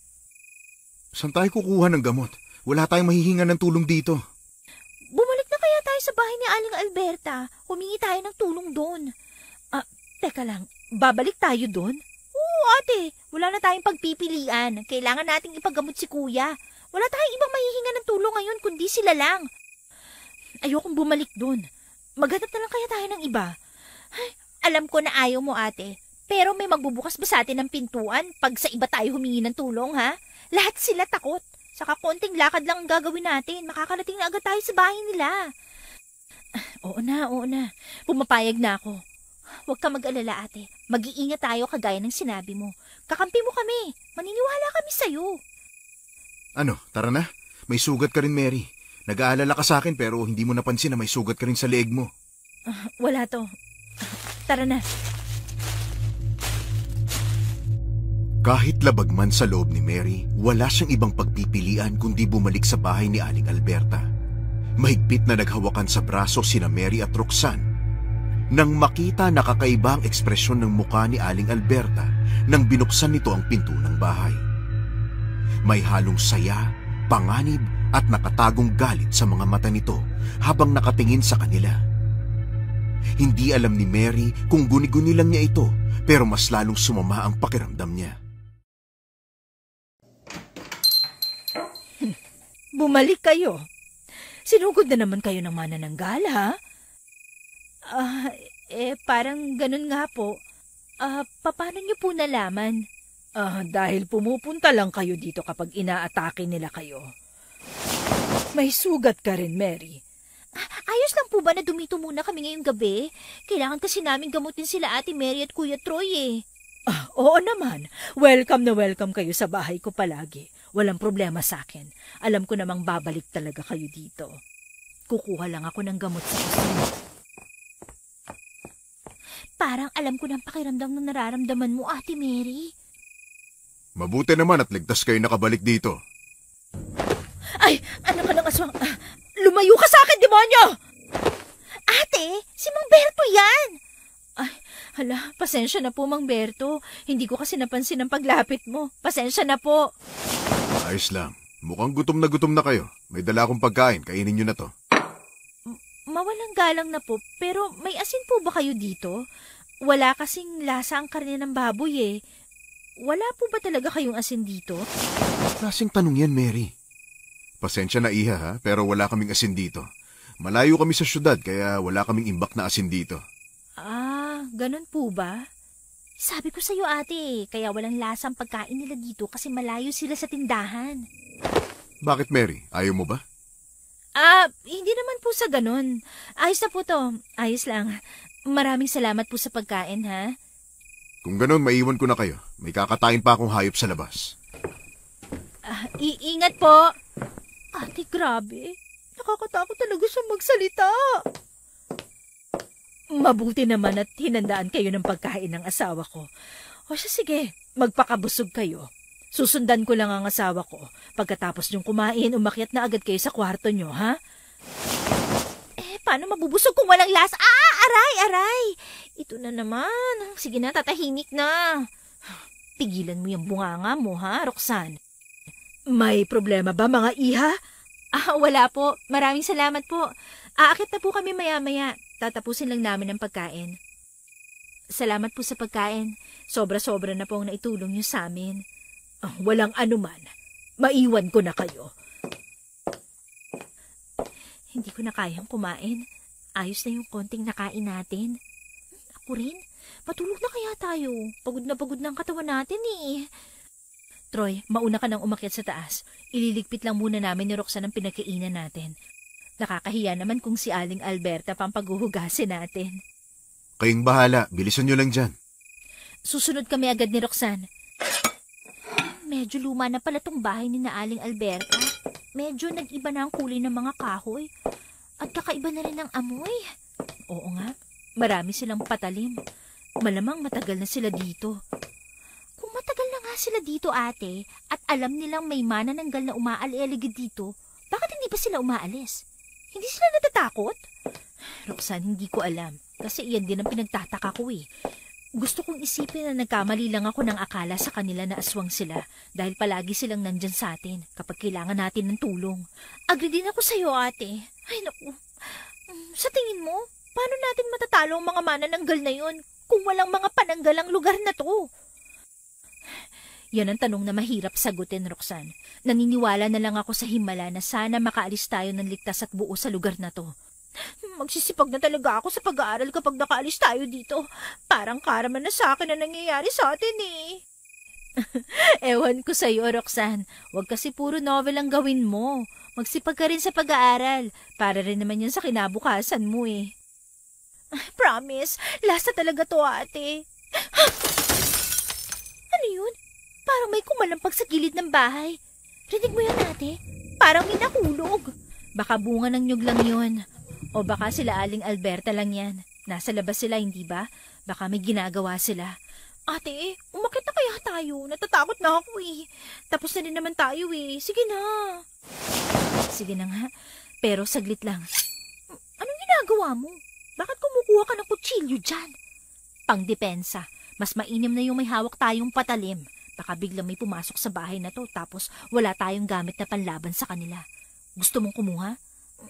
Saan tayo kukuha ng gamot? Wala tayong mahihinga ng tulong dito. Bumalik na kaya tayo sa bahay ni Aling Alberta. Humingi tayo ng tulong doon. Teka lang. Babalik tayo doon? Oo, ate. Wala na tayong pagpipilian. Kailangan nating ipagamot si kuya. Wala tayong ibang mahihinga ng tulong ngayon kundi sila lang. Ayokong bumalik doon. Maghanap na lang kaya tayo ng iba. Ay, alam ko na ayaw mo, ate. Pero may magbubukas ba sa atin ng pintuan pag sa iba tayo humingi ng tulong, ha? Lahat sila takot. Saka konting lakad lang ang gagawin natin. Makakarating na agad tayo sa bahay nila. Oo na. Pumapayag na ako. Huwag ka mag-alala, ate. Mag-iingat tayo kagaya ng sinabi mo. Kakampi mo kami. Maniniwala kami sa'yo. Ano, tara na. May sugat ka rin, Mary. Nag-aalala ka sa akin pero hindi mo napansin na may sugat ka rin sa leeg mo. Wala to. Tara na. Kahit labag man sa loob ni Mary, wala siyang ibang pagpipilian kundi bumalik sa bahay ni Aling Alberta. Mahigpit na naghawakan sa braso sina Mary at Roxanne. Nang makita nakakaiba ang ekspresyon ng mukha ni Aling Alberta nang binuksan nito ang pinto ng bahay. May halong saya, panganib at nakatagong galit sa mga mata nito habang nakatingin sa kanila. Hindi alam ni Mary kung guni-guni lang niya ito pero mas lalong sumama ang pakiramdam niya. Bumalik kayo. Sinugod na naman kayo ng manananggal, ha? Parang ganun nga po. Paano niyo po nalaman? Dahil pumupunta lang kayo dito kapag inaatake nila kayo. May sugat ka rin, Mary. Ayos lang po ba na dumito muna kami ngayong gabi? Kailangan kasi namin gamutin sila Ate Mary at Kuya Troy eh. Oo naman. Welcome na welcome kayo sa bahay ko palagi. Walang problema sa akin. Alam ko namang babalik talaga kayo dito. Kukuha lang ako ng gamot sa kusina. Parang alam ko ng pakiramdam na nararamdaman mo, Ate Mary. Mabuti naman at ligtas kayo nakabalik dito. Ay, ano ka ng aswang? Lumayo ka sa akin, demonyo! Ate, si Mang Berto yan! Ay, hala, pasensya na po, Mang Berto. Hindi ko kasi napansin ang paglapit mo. Pasensya na po. Ayos lang. Mukhang gutom na kayo. May dala akong pagkain. Kainin nyo na to. Mawalang galang na po, pero may asin po ba kayo dito? Wala kasing lasa ang karne ng baboy eh. Wala po ba talaga kayong asin dito? Klaseng tanong yan, Mary. Pasensya na, iha, ha? Pero wala kaming asin dito. Malayo kami sa syudad, kaya wala kaming imbak na asin dito. Ganun po ba? Sabi ko sa'yo, ate, kaya walang lasang pagkain nila dito kasi malayo sila sa tindahan. Bakit, Mary? Ayaw mo ba? Hindi naman po sa ganun. Ayos na po to. Ayos lang. Maraming salamat po sa pagkain, ha? Kung ganun, maiwan ko na kayo. May kakatain pa akong hayop sa labas. Iingat po. Ate, grabe. Nakakatakot talaga siya magsalita. Mabuti naman at hinandaan kayo ng pagkain ng asawa ko. O siya, sige, magpakabusog kayo. Susundan ko lang ang asawa ko. Pagkatapos niyong kumain, umakyat na agad kayo sa kwarto niyo, ha? Paano mabubusog kung walang lasa? Aray! Ito na naman. Sige na, tatahimik na. Pigilan mo yung bunganga mo, ha, Roxanne? May problema ba, mga iha? Wala po. Maraming salamat po. Aakit na po kami maya-maya. Tatapusin lang namin ang pagkain. Salamat po sa pagkain. Sobra-sobra na po ang naitulong niyo sa amin. Walang anuman. Maiwan ko na kayo. Hindi ko na kayang kumain. Ayos na yung konting nakain natin. Ako rin. Matulog na kaya tayo. Pagod na ang katawan natin eh. Troy, mauna ka nang umakyat sa taas. Ililigpit lang muna namin ni Roxanne ang pinagkainan natin. Nakakahiya naman kung si Aling Alberta pang paghuhugasin natin. Kayong bahala. Bilisan nyo lang dyan. Susunod kami agad ni Roxanne. Medyo luma na pala tong bahay ni na Aling Alberta. Medyo nag-iba na ang kulay ng mga kahoy. At kakaiba na rin ang amoy. Oo nga, marami silang patalim. Malamang matagal na sila dito. Kung matagal na nga sila dito, ate, at alam nilang may manananggal na umaaligid dito, bakit hindi pa sila umaalis? Hindi sila natatakot? Roxanne, hindi ko alam. Kasi iyan din ang pinagtataka ko eh. Gusto kong isipin na nagkamali lang ako ng akala sa kanila na aswang sila dahil palagi silang nandyan sa atin kapag kailangan natin ng tulong. Agree din ako sa'yo, ate. Ay, naku. Sa tingin mo, paano natin matatalo ang mga manananggal na yun kung walang mga pananggalang lugar na to? Yan ang tanong na mahirap sagutin, Roxanne. Naniniwala na lang ako sa himala na sana makaalis tayo ng ligtas at buo sa lugar na to. Magsisipag na talaga ako sa pag-aaral kapag nakaalis tayo dito. Parang karma na sa akin na nangyayari sa atin eh. Ewan ko sa'yo, Roxanne. Huwag kasi puro novel ang gawin mo. Magsipag ka rin sa pag-aaral. Para rin naman yan sa kinabukasan mo eh. Promise, last na talaga to, ate. Ano yun? Parang may kumalampag sa gilid ng bahay. Rinig mo yun, ate? Parang may nahulog. Baka bunga ng nyug lang yun. O baka sila Aling Alberta lang yan. Nasa labas sila, hindi ba? Baka may ginagawa sila. Ate, umakit na kaya tayo? Natatakot na ako eh. Tapos na rin naman tayo eh. Sige na. Sige na nga. Pero saglit lang. Anong ginagawa mo? Bakit kumukuha ka ng kutsilyo dyan? Pangdepensa. Mas mainam na yung may hawak tayong patalim. Baka biglang may pumasok sa bahay na to tapos wala tayong gamit na panlaban sa kanila. Gusto mong kumuha?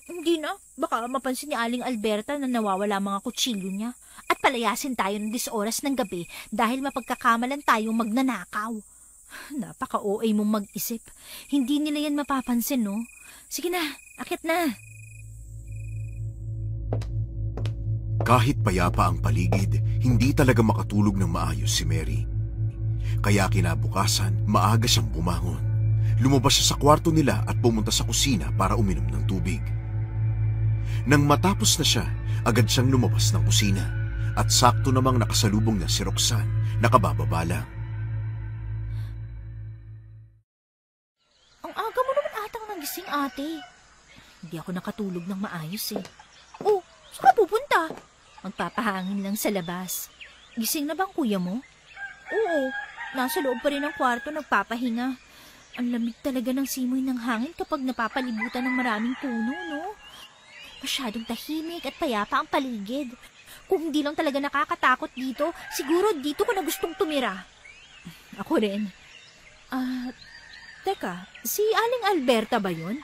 Hindi na. Baka mapansin ni Aling Alberta na nawawala mga kutsilyo niya. At palayasin tayo ng 10 oras ng gabi dahil mapagkakamalan tayong magnanakaw. Napaka-OA mong mag-isip. Hindi nila yan mapapansin, no? Sige na, akit na. Kahit payapa ang paligid, hindi talaga makatulog ng maayos si Mary. Kaya kinabukasan, maaga siyang bumangon. Lumabas siya sa kwarto nila at pumunta sa kusina para uminom ng tubig. Nang matapos na siya, agad siyang lumabas ng kusina at sakto namang nakasalubong na si Roxanne, nakabababa lang. Ang aga mo naman atang nagising, ate. Hindi ako nakatulog ng maayos eh. Oh, saan ka pupunta? Magpapahangin lang sa labas. Gising na bang kuya mo? Oo, nasa loob pa rin ng kwarto nagpapahinga. Ang lamig talaga ng simoy ng hangin kapag napapalibutan ng maraming puno, no? Masyadong tahimik at payapa ang paligid. Kung hindi lang talaga nakakatakot dito, siguro dito ko na gustong tumira. Ako rin. Teka, si Aling Alberta ba yun?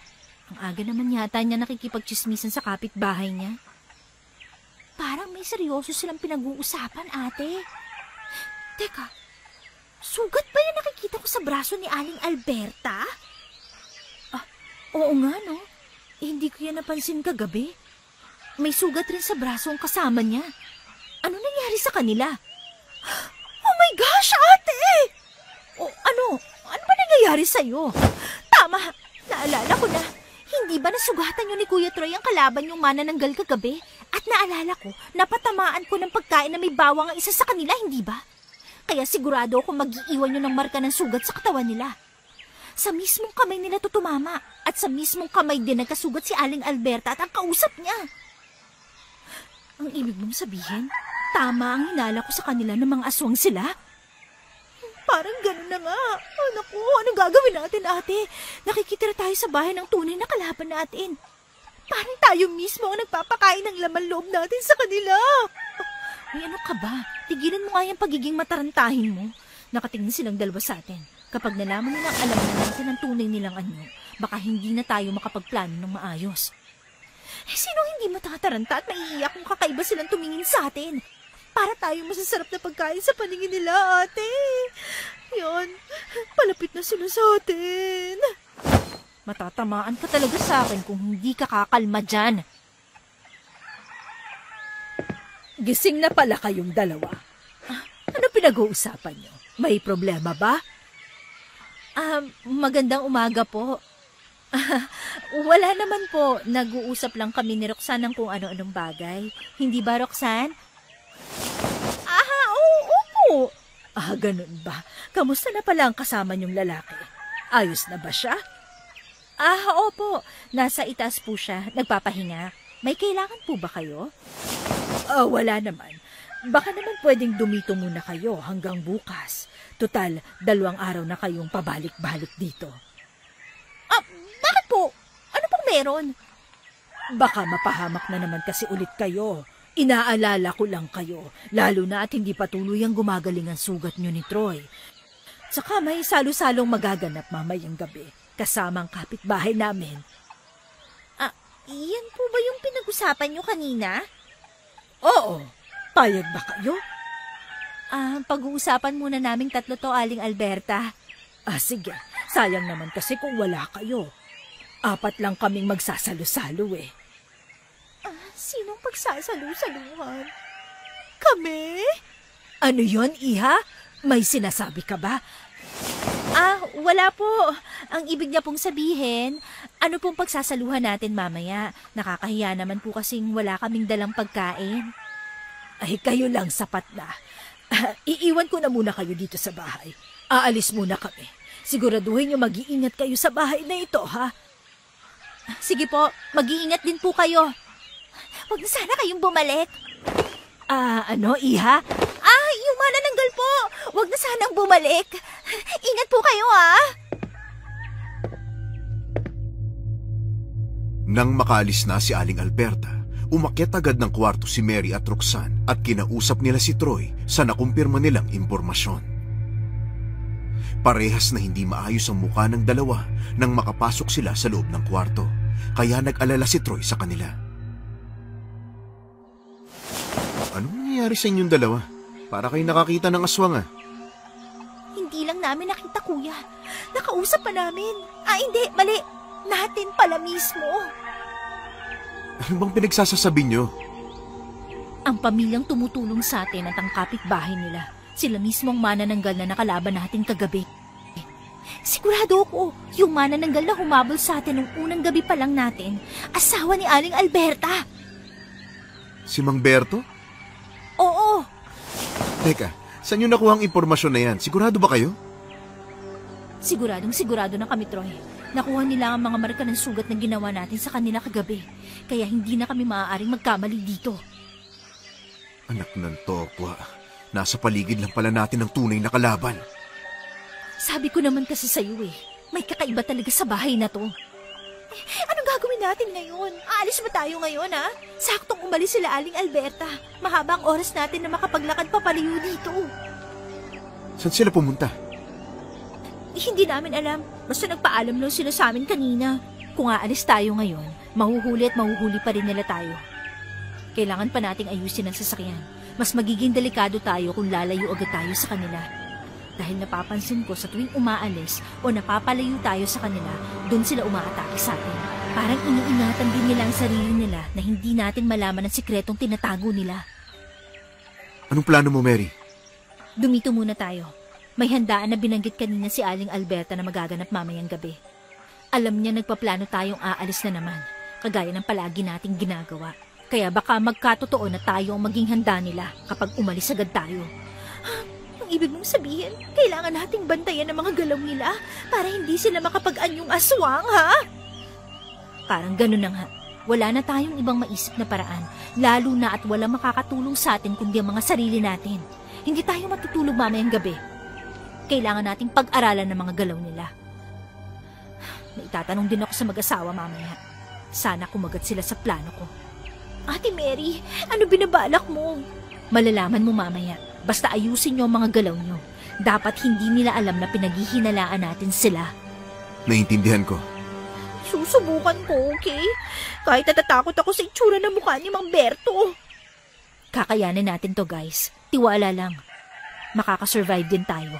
Ang aga naman yata niya nakikipagchismisan sa kapitbahay niya. Parang may seryoso silang pinag-uusapan, ate. Teka, sugat ba yung nakikita ko sa braso ni Aling Alberta? Oo nga, no? Hindi ko yan napansin kagabi. May sugat rin sa braso ang kasama niya. Ano nangyari sa kanila? Oh my gosh, ate! Ano ba nangyayari sa'yo? Tama, naalala ko na. Hindi ba nasugatan yun ni Kuya Troy ang kalaban yung manananggal kagabi? At naalala ko, napatamaan ko ng pagkain na may bawang ang isa sa kanila, hindi ba? Kaya sigurado ako mag-iiwan yun ng marka ng sugat sa katawan nila. Sa mismong kamay nila to tumama At sa mismong kamay din nagkasugat si Aling Alberta at ang kausap niya. Ang ibig mong sabihin, tama ang hinala ko sa kanila ng mga aswang sila? Parang ganun na nga. Naku, anong gagawin natin, ate? Nakikitira tayo sa bahay ng tunay na kalaban natin. Parang tayo mismo ang nagpapakain ng laman loob natin sa kanila. Ay, ano ka ba? Tigilan mo nga yung pagiging matarantahin mo. Nakatingin silang dalawa sa atin. Kapag nalaman nilang alam na natin ang tunay nilang anyo, baka hindi na tayo makapagplano ng maayos. Sino hindi matataranta at maiiyak kung kakaiba silang tumingin sa atin? Para tayo masasarap na pagkain sa paningin nila, ate. Yan, palapit na sila sa atin. Matatamaan ka talaga sa akin kung hindi ka kakalma dyan. Gising na pala kayong dalawa. Ano pinag-uusapan niyo? May problema ba? Magandang umaga po. Wala naman po. Nag-uusap lang kami ni Roxanne ng kung ano-anong bagay. Hindi ba, Roxanne? Oo. Ganun ba? Kamusta na pala ang kasama niyong lalaki? Ayos na ba siya? Opo. Nasa itaas po siya. Nagpapahinga. May kailangan po ba kayo? Wala naman. Baka naman pwedeng dumito muna kayo hanggang bukas. Total, 2 araw na kayong pabalik-balik dito. Bakit po? Ano pong meron? Baka mapahamak na naman kasi ulit kayo. Inaalala ko lang kayo, lalo na at hindi patuloy ang gumagaling ang sugat nyo ni Troy. Tsaka may salo-salong magaganap mamayang gabi, kasama ang kapitbahay namin. Iyan po ba yung pinag-usapan nyo kanina? Oo, payag ba kayo? Pag-uusapan muna naming 3 to, Aling Alberta. Sige, sayang naman kasi kung wala kayo. 4 lang kaming magsasalo-salo eh. Sinong pagsasalo-saluhan? Kami? Ano yon, Iha? May sinasabi ka ba? Wala po. Ang ibig niya pong sabihin, ano pong pagsasaluhan natin mamaya? Nakakahiya naman po kasing wala kaming dalang pagkain. Ay, kayo lang sapat na. Iiwan ko na muna kayo dito sa bahay. Aalis muna kami. Siguraduhin niyo mag-iingat kayo sa bahay na ito, ha? Sige po, mag-iingat din po kayo. Huwag na sana kayong bumalik. Ano, Iha? Yung manananggal po. Huwag na sanang bumalik. Ingat po kayo, Nang makaalis na si Aling Alberta, umakyat agad ng kwarto si Mary at Roxanne at kinausap nila si Troy sa nakumpirma nilang impormasyon. Parehas na hindi maayos ang mukha ng dalawa nang makapasok sila sa loob ng kwarto, kaya nag-alala si Troy sa kanila. Anong nangyayari sa inyong dalawa? Para kayo nakakita ng aswang Hindi lang namin nakita, kuya. Nakausap pa namin. Hindi, mali. Natin pala mismo. Ano bang pinagsasasabi nyo? Ang pamilyang tumutulong sa atin at ang kapitbahay nila. Sila mismo ang manananggal na nakalaban natin kagabi. Sigurado ako, yung manananggal na humabol sa atin nung unang gabi pa lang natin, asawa ni Aling Alberta. Si Mang Berto? Oo. Teka, saan nyo nakuha ang impormasyon na yan? Sigurado ba kayo? Siguradong sigurado na kami, Troy. Nakuha nila ang mga marka ng sugat na ginawa natin sa kanila kagabi. Kaya hindi na kami maaaring magkamali dito. Anak ng tokwa. Nasa paligid lang pala natin ang tunay na kalaban. Sabi ko naman kasi sa'yo may kakaiba talaga sa bahay na to. Anong gagawin natin ngayon? Aalis ba tayo ngayon, Saktong umalis sila Aling Alberta. Mahaba ang oras natin na makapaglakad papalayo dito. Saan sila pumunta? Hindi namin alam. Basta nagpaalam lang sila sa amin kanina. Kung aalis tayo ngayon, mahuhuli at mahuhuli pa rin nila tayo. Kailangan pa nating ayusin ang sasakyan. Mas magiging delikado tayo kung lalayo agad tayo sa kanila. Dahil napapansin ko sa tuwing umaalis o napapalayo tayo sa kanila, doon sila umaatake sa atin. Parang iniingatan din nila ang sarili nila na hindi natin malaman ang sikretong tinatago nila. Anong plano mo, Mary? Dumito muna tayo. May handaan na binanggit kanina si Aling Alberta na magaganap mamayang gabi. Alam niya nagpaplano tayong aalis na naman, kagaya ng palagi nating ginagawa. Kaya baka magkatotoo na tayo ang maging handa nila kapag umalis agad tayo. Ang ibig mong sabihin, kailangan nating bantayan ang mga galaw nila para hindi sila makapag-anyong aswang, ha? Parang ganun na nga. Wala na tayong ibang maisip na paraan, lalo na at wala makakatulong sa atin kundi ang mga sarili natin. Hindi tayo matutulog mamayang gabi. Kailangan nating pag-aralan ng mga galaw nila. May itatanong din ako sa mag-asawa mamaya. Sana kumagat sila sa plano ko. Ate Mary, ano binabalak mo? Malalaman mo mamaya. Basta ayusin niyo ang mga galaw niyo. Dapat hindi nila alam na pinaghihinalaan natin sila. Naintindihan ko. Susubukan ko, okay? Kahit natatakot ako sa itsura ng mukha ni Mang Berto. Kakayanin natin to, guys. Tiwala lang. Makakasurvive din tayo.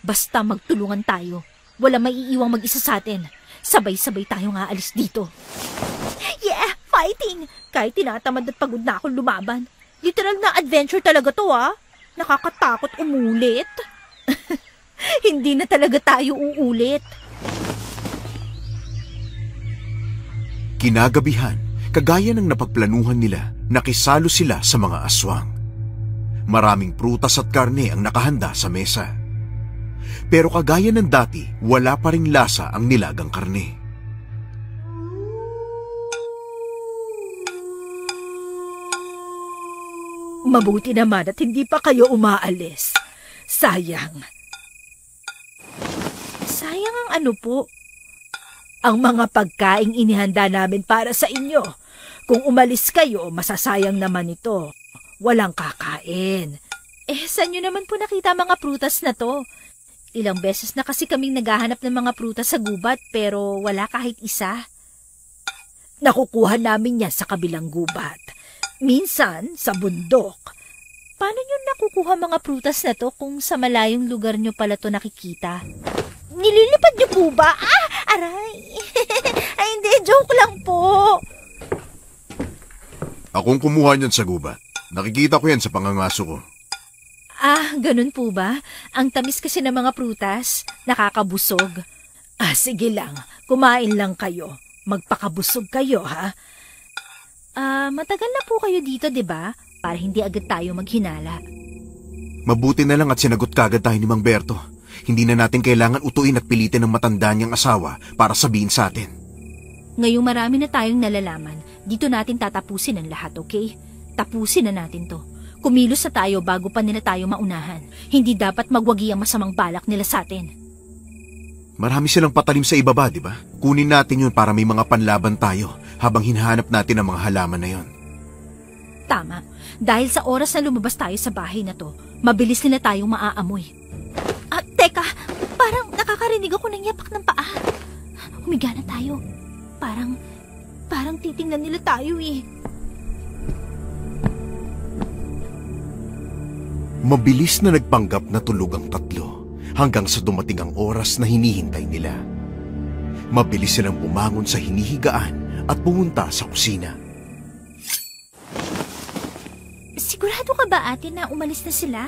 Basta magtulungan tayo. Wala maiiwang mag-isa sa atin. Sabay-sabay tayong aalis dito. Yeah, fighting! Kahit tinatamad at pagod na akong lumaban. Literal na adventure talaga to, ah. Nakakatakot umulit. Hindi na talaga tayo uulit. Kinagabihan, kagaya ng napagplanuhan nila, nakisalo sila sa mga aswang. Maraming prutas at karne ang nakahanda sa mesa. Pero kagaya ng dati, wala pa ring lasa ang nilagang karne. Mabuti naman at hindi pa kayo umaalis. Sayang. Sayang ang ano po? Ang mga pagkaing inihanda namin para sa inyo. Kung umalis kayo, masasayang naman ito. Walang kakain. Saan nyo naman po nakita mga prutas na to? Ilang beses na kasi kaming naghahanap ng mga prutas sa gubat pero wala kahit isa. Nakukuha namin yan sa kabilang gubat. Minsan, sa bundok. Paano nyo nakukuha mga prutas na to kung sa malayong lugar nyo pala to nakikita? Nililipad niyo po ba? Aray! Ay, hindi. Joke lang po. Akong kumuha niyan sa gubat. Nakikita ko yan sa pangangaso ko. Ganun po ba? Ang tamis kasi ng mga prutas, nakakabusog. Sige lang. Kumain lang kayo. Magpakabusog kayo, ha? Matagal na po kayo dito, 'di ba? Para hindi agad tayo maghinala. Mabuti na lang at sinagot kagad tayo ni Mang Berto. Hindi na natin kailangan utuin at pilitin ng matanda niyang asawa para sabihin sa atin. Ngayong marami na tayong nalalaman, dito natin tatapusin ang lahat, okay? Tapusin na natin to. Kumilos na tayo bago pa nila tayo maunahan. Hindi dapat magwagi ang masamang balak nila sa atin. Marami silang patalim sa ibaba, di ba? Kunin natin yun para may mga panlaban tayo habang hinahanap natin ang mga halaman na yon. Tama. Dahil sa oras na lumabas tayo sa bahay na to, mabilis nila tayong maaamoy. Teka, parang nakakarinig ako ng yapak ng paa. Humiga na tayo. Parang titingnan nila tayo eh. Mabilis na nagpanggap na tulog ang tatlo hanggang sa dumating ang oras na hinihintay nila. Mabilis silang bumangon sa hinihigaan at pumunta sa kusina. Sigurado ka ba ate na umalis na sila?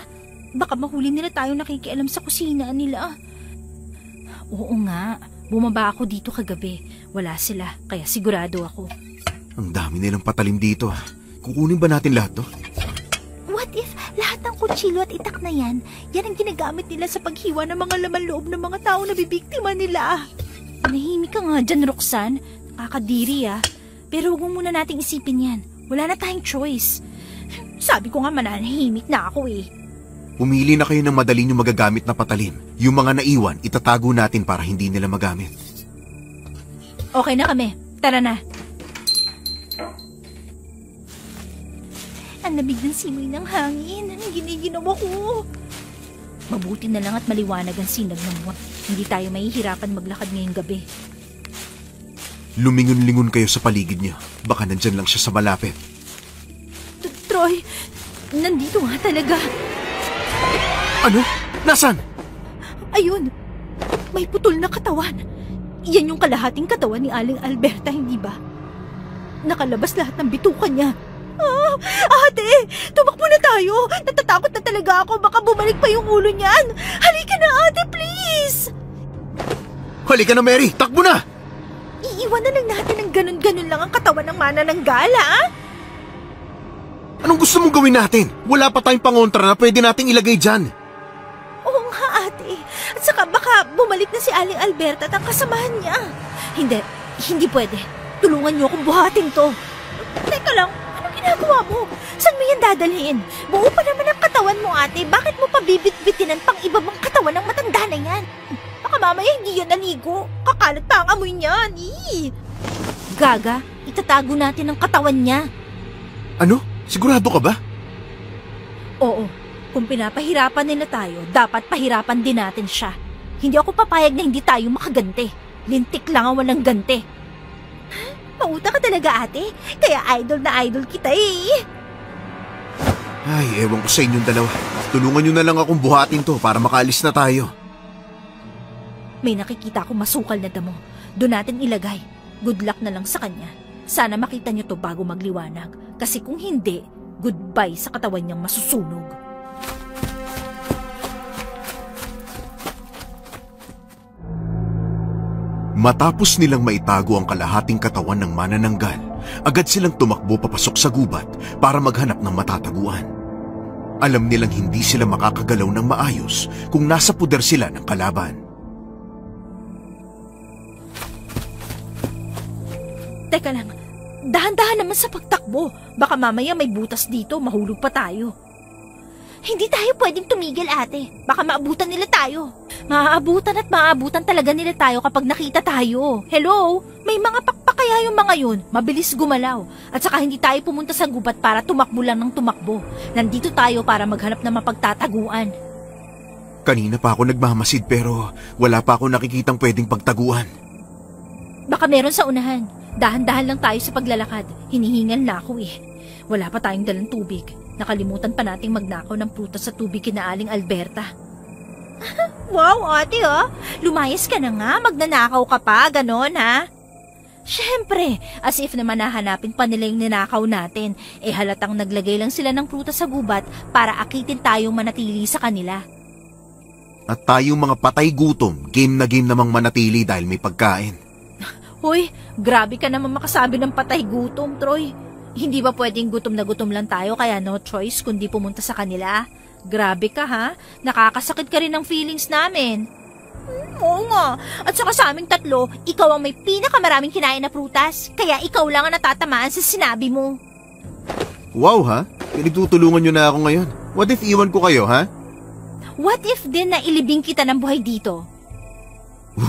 Baka mahuli nila tayong nakikialam sa kusina nila. Oo nga, bumaba ako dito kagabi. Wala sila, kaya sigurado ako. Ang dami nilang patalim dito. Kukunin ba natin lahat to? What if lahat ng kutsilo at itak na yan ang ginagamit nila sa paghiwa ng mga laman loob ng mga tao na bibiktima nila? Nahimik ka nga dyan, Roxanne. Nakakadiri Pero huwag muna nating isipin yan. Wala na tayong choice. Sabi ko nga mananahimik na ako eh. Pumili na kayo ng madali nyo magagamit na patalim. Yung mga naiwan, itatago natin para hindi nila magamit. Okay na kami. Tara na. Ang lamig ng simoy ng hangin. Giniginawa ko. Mabuti na lang at maliwanag ang sinag ng buwan. Hindi tayo mahihirapan maglakad ngayong gabi. Lumingon-lingon kayo sa paligid nyo. Baka nandyan lang siya sa malapit. Troy, nandito nga talaga. Ano? Nasaan? Ayun, may putol na katawan. Yan yung kalahating katawan ni Aling Alberta, hindi ba? Nakalabas lahat ng bituka niya. Ate, tumakbo na tayo. Natatakot na talaga ako. Baka bumalik pa yung ulo niyan. Halika na ate, please. Halika na, Mary. Takbo na! Iiwan na lang natin ng ganun-ganun lang ang katawan ng manananggala, Anong gusto mong gawin natin? Wala pa tayong pangontra na pwede nating ilagay dyan. Oo nga, ate. At saka baka bumalik na si Aling Alberta at ang kasamahan niya. Hindi pwede. Tulungan niyo akong buhatin to. Teka lang, anong ginagawa mo? Saan mo yan dadalhin? Buo pa naman ang katawan mo, ate. Bakit mo pa bibit-bitinan pang iba bang katawan ng matanda na yan? Baka mamaya hindi yan naligo. Kakalat pa ang amoy niyan. Gaga, itatago natin ang katawan niya. Ano? Sigurado ka ba? Oo, kung pinapahirapan nila tayo, dapat pahirapan din natin siya. Hindi ako papayag na hindi tayo makaganti. Lintik lang ang walang ganti. Mauta ka talaga, ate. Kaya idol na idol kita eh. Ay, ewan ko sa inyong dalawa. Tulungan nyo na lang akong buhatin to para makaalis na tayo. May nakikita akong masukal na damo. Doon natin ilagay. Good luck na lang sa kanya. Sana makita niyo to bago magliwanag. Kasi kung hindi, goodbye sa katawan niyang masusunog. Matapos nilang maitago ang kalahating katawan ng manananggal, agad silang tumakbo papasok sa gubat para maghanap ng matataguan. Alam nilang hindi sila makakagalaw ng maayos kung nasa puder sila ng kalaban. Teka lang, dahan-dahan naman sa pagtakbo. Baka mamaya may butas dito, mahulog pa tayo. Hindi tayo pwedeng tumigil, ate. Baka maabutan nila tayo. Maaabutan at maaabutan talaga nila tayo kapag nakita tayo. Hello? May mga pakpak kaya yung mga yun. Mabilis gumalaw. At saka hindi tayo pumunta sa gubat para tumakbo lang ng tumakbo. Nandito tayo para maghanap ng mapagtataguan. Kanina pa ako nagmamasid pero wala pa ako nakikitang pwedeng pagtaguan. Baka meron sa unahan. Dahan-dahan lang tayo sa paglalakad. Hinihingal na ako eh. Wala pa tayong dalang tubig. Nakalimutan pa nating magnakaw ng prutas sa tubig kina Aling Alberta. Wow, ate oh. Lumayas ka na nga, magnanakaw ka pa, ganon ha? Siyempre, as if naman nahanapin pa nila yung ninakaw natin, halatang naglagay lang sila ng prutas sa gubat para akitin tayong manatili sa kanila. At tayong mga patay gutom, game na game namang manatili dahil may pagkain. Hoy, grabe ka naman makasabi ng patay gutom, Troy. Hindi ba pwedeng gutom na gutom lang tayo kaya no choice kundi pumunta sa kanila? Grabe ka ha, nakakasakit ka rin ng feelings namin. Oo nga, at saka sa aming tatlo, ikaw ang may pinakamaraming kinain na prutas, kaya ikaw lang ang natatamaan sa sinabi mo. Wow ha, pinagtutulungan nyo na ako ngayon. What if iwan ko kayo ha? What if din na ilibing kita ng buhay dito?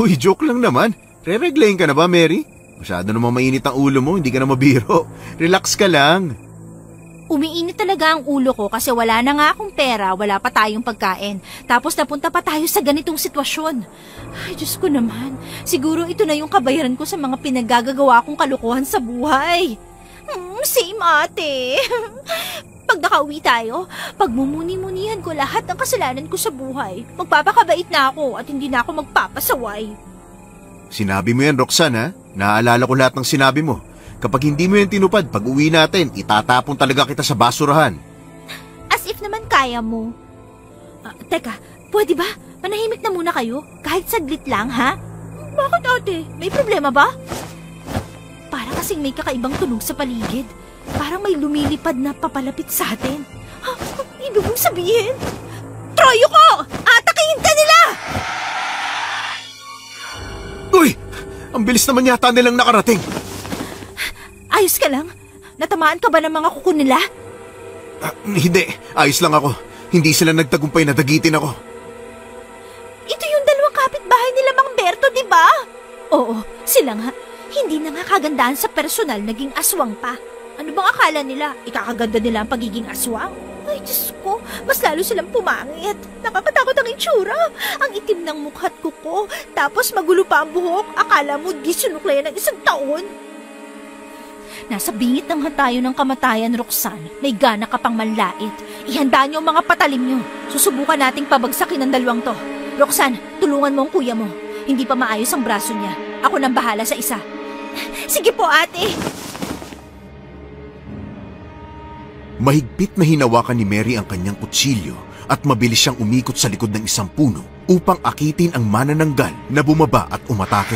Uy, joke lang naman. Re-reglayin ka na ba, Mary? Masyado namang mainit ang ulo mo, hindi ka na mabiro. Relax ka lang. Umiinit talaga ang ulo ko kasi wala na nga akong pera, wala pa tayong pagkain. Tapos napunta pa tayo sa ganitong sitwasyon. Ay, Diyos ko naman. Siguro ito na yung kabayaran ko sa mga pinaggagawa kong kalokohan sa buhay. Same ate. Pag nakauwi tayo, pagmumuni-munihan ko lahat ng kasalanan ko sa buhay. Magpapakabait na ako at hindi na ako magpapasaway. Sinabi mo yan, Roxanne, ha? Naaalala ko lahat ng sinabi mo. Kapag hindi mo yan tinupad, pag uwi natin, itatapon talaga kita sa basurahan. As if naman kaya mo. Teka, pwede ba? Manahimik na muna kayo? Kahit saglit lang, ha? Bakit ate? May problema ba? Para kasing may kakaibang tunog sa paligid. Parang may lumilipad na papalapit sa atin. Ha? Ibig mong sabihin? Troyo ko! Atakihin ka nila! Uy! Ang bilis naman yata nilang nakarating. Ayos ka lang? Natamaan ka ba ng mga kuko nila? Hindi. Ayos lang ako. Hindi sila nagtagumpay na dagitin ako. Ito yung dalawang kapitbahay nila Mang Berto, di ba? Oo, sila nga. Hindi na nga kagandahan sa personal, naging aswang pa. Ano bang akala nila? Ikakaganda nila ang pagiging aswang? Ay, Diyos ko, mas lalo silang pumangit. Nakakatakot ang itsura. Ang itim ng mukha't kuko, tapos magulo pa ang buhok. Akala mo di sinuklayan ng 1 taon. Nasa bingit na nga tayo ng kamatayan, Roxanne. May gana ka pang manlait. Ihanda niyo ang mga patalim niyo. Susubukan nating pabagsakin ang dalawang to. Roxanne, tulungan mo ang kuya mo. Hindi pa maayos ang braso niya. Ako nang bahala sa isa. Sige po, ate. Mahigpit na hinawakan ni Mary ang kanyang kutsilyo at mabilis siyang umikot sa likod ng isang puno upang akitin ang manananggal na bumaba at umatake.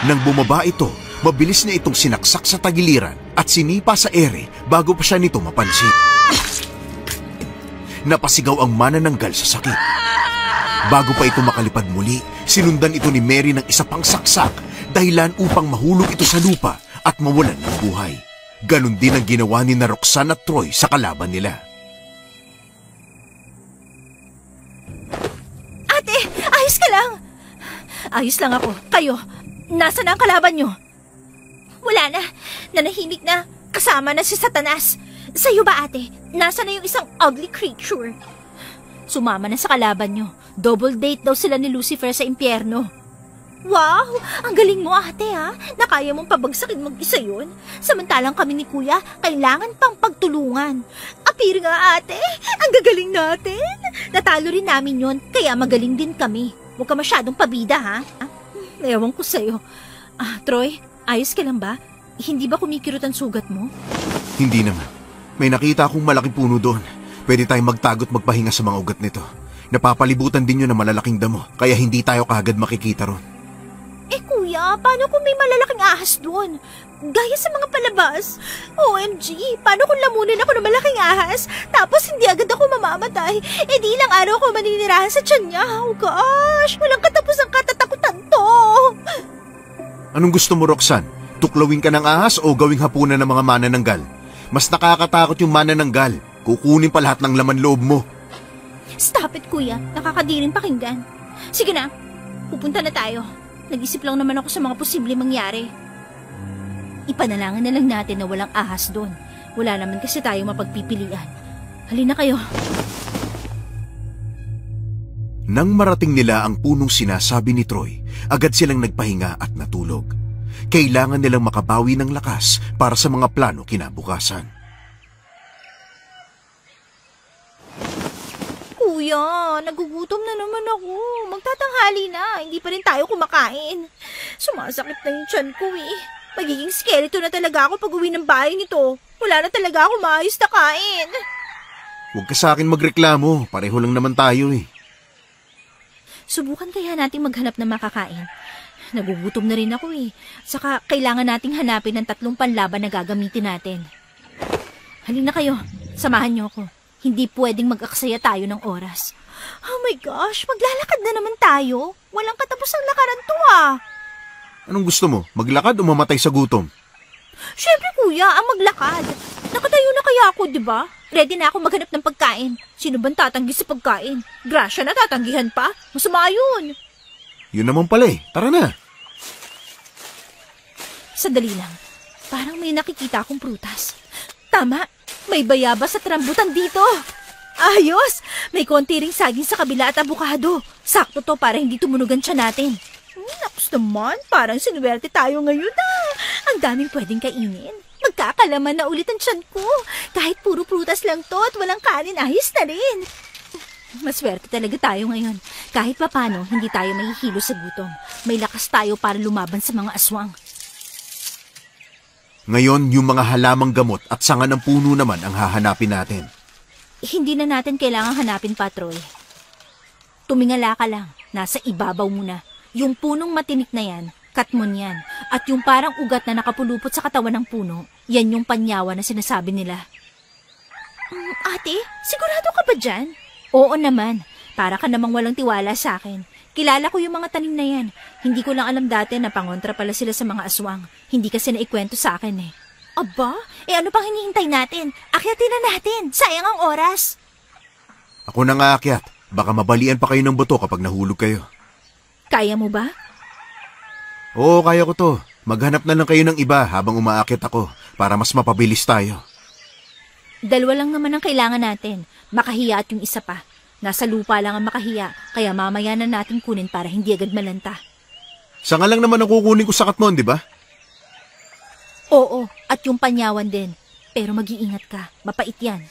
Nang bumaba ito, mabilis niya itong sinaksak sa tagiliran at sinipa sa ere bago pa siya nito mapansin. Napasigaw ang manananggal sa sakit. Bago pa ito makalipad muli, sinundan ito ni Mary ng isa pang saksak, dahilan upang mahulog ito sa lupa at mawalan ng buhay. Ganon din ang ginawa ni na Roxanne at Troy sa kalaban nila. Ate, ayos ka lang. Ayos lang ako. Kayo, nasa na ang kalaban nyo? Wala na. Nanahimik na. Kasama na si Satanas. Sa'yo ba, ate? Nasa na yung isang ugly creature? Sumama na sa kalaban nyo. Double date daw sila ni Lucifer sa impyerno. Wow! Ang galing mo, ate, ha? Nakaya mong pabagsakin mag-isa yun. Samantalang kami ni Kuya, kailangan pang pagtulungan. Apir nga, ate. Ang gagaling natin. Natalo rin namin yun, kaya magaling din kami. Huwag ka masyadong pabida, ha? Ewan ko sa'yo. Troy, ayos ka lang ba? Hindi ba kumikirot ang sugat mo? Hindi naman. May nakita akong malaking puno doon. Pwede tayong magtagot magpahinga sa mga ugat nito. Napapalibutan din yun ng malalaking damo, kaya hindi tayo kaagad makikita ron. Kuya, paano kung may malalaking ahas doon? Gaya sa mga palabas. OMG, paano kung lamunin ako ng malaking ahas, tapos hindi agad ako mamamatay? Di ilang araw ako maninirahan sa tiyan niya. Oh gosh, walang katapos ang katatakutan to. Anong gusto mo, Roxanne? Tuklawin ka ng ahas o gawing hapunan ng mga manananggal? Mas nakakatakot yung manananggal. Kukunin pa lahat ng laman loob mo. Stop it, kuya. Nakakadirin pakinggan. Sige na, pupunta na tayo. Nag-isip lang naman ako sa mga posibleng mangyari. Ipanalangin na lang natin na walang ahas doon. Wala naman kasi tayo mapagpipilian. Halina kayo. Nang marating nila ang punong sinasabi ni Troy, agad silang nagpahinga at natulog. Kailangan nilang makabawi ng lakas para sa mga plano kinabukasan. Kuya, nagugutom na naman ako. Magtatanghali na, hindi pa rin tayo kumakain. Sumasakit na yung tiyan ko eh. Magiging skeleton na talaga ako pag uwi ng bahay nito. Wala na talaga ako maayos na kain. Huwag ka sa akin magreklamo, pareho lang naman tayo eh. Subukan kaya natin maghanap ng makakain. Nagugutom na rin ako eh. Saka kailangan nating hanapin ng 3 panlaban na gagamitin natin. Halina kayo, samahan niyo ako. Hindi pwedeng mag-aksaya tayo ng oras. Oh my gosh, maglalakad na naman tayo. Walang katapusang lakaran to ah. Anong gusto mo? Maglakad o mamatay sa gutom? Siyempre kuya, ang maglakad. Nakatayo na kaya ako, di ba? Ready na ako maghanap ng pagkain. Sino bang tatanggi sa pagkain? Grasya na tatanggihan pa? Masama yun. Yun naman pala eh. Tara na. Sandali lang. Parang may nakikita akong prutas. Tama, may bayabas at rambutan dito. Ayos! May konti ring saging sa kabila at abukado. Sakto to para hindi tumunog ang tiyan natin. Nakus naman, parang sinuwerte tayo ngayon ah. Ang daming pwedeng kainin. Magkakalaman na ulit ang tiyan ko. Kahit puro prutas lang to at walang kanin, ayos na rin. Maswerte talaga tayo ngayon. Kahit papano, hindi tayo mahihilo sa gutom. May lakas tayo para lumaban sa mga aswang. Ngayon, yung mga halamang gamot at sanga ng puno naman ang hahanapin natin. Hindi na natin kailangang hanapin pa, Troy. Tumingala ka lang. Nasa ibabaw muna. Yung punong matinik na yan, katmon yan. At yung parang ugat na nakapulupot sa katawan ng puno, yan yung panyawa na sinasabi nila. Ate, sigurado ka ba dyan? Oo naman. Para ka namang walang tiwala sa akin. Kilala ko yung mga tanim na yan. Hindi ko lang alam dati na pangontra pala sila sa mga aswang. Hindi kasi naikwento sa akin eh. Aba, ano pang hinihintay natin? Akyatin na natin. Sayang ang oras. Ako na nga akyat. Baka mabalian pa kayo ng buto kapag nahulog kayo. Kaya mo ba? Oo, kaya ko to. Maghanap na lang kayo ng iba habang umaakyat ako para mas mapabilis tayo. 2 lang naman ang kailangan natin. Makahiya at yung isa pa. Nasa lupa lang ang makahiya, kaya mamaya na natin kunin para hindi agad malanta. Sanga lang naman ang kukunin ko sa katmon, di ba? Oo, at yung panyawan din. Pero mag-iingat ka, mapait yan.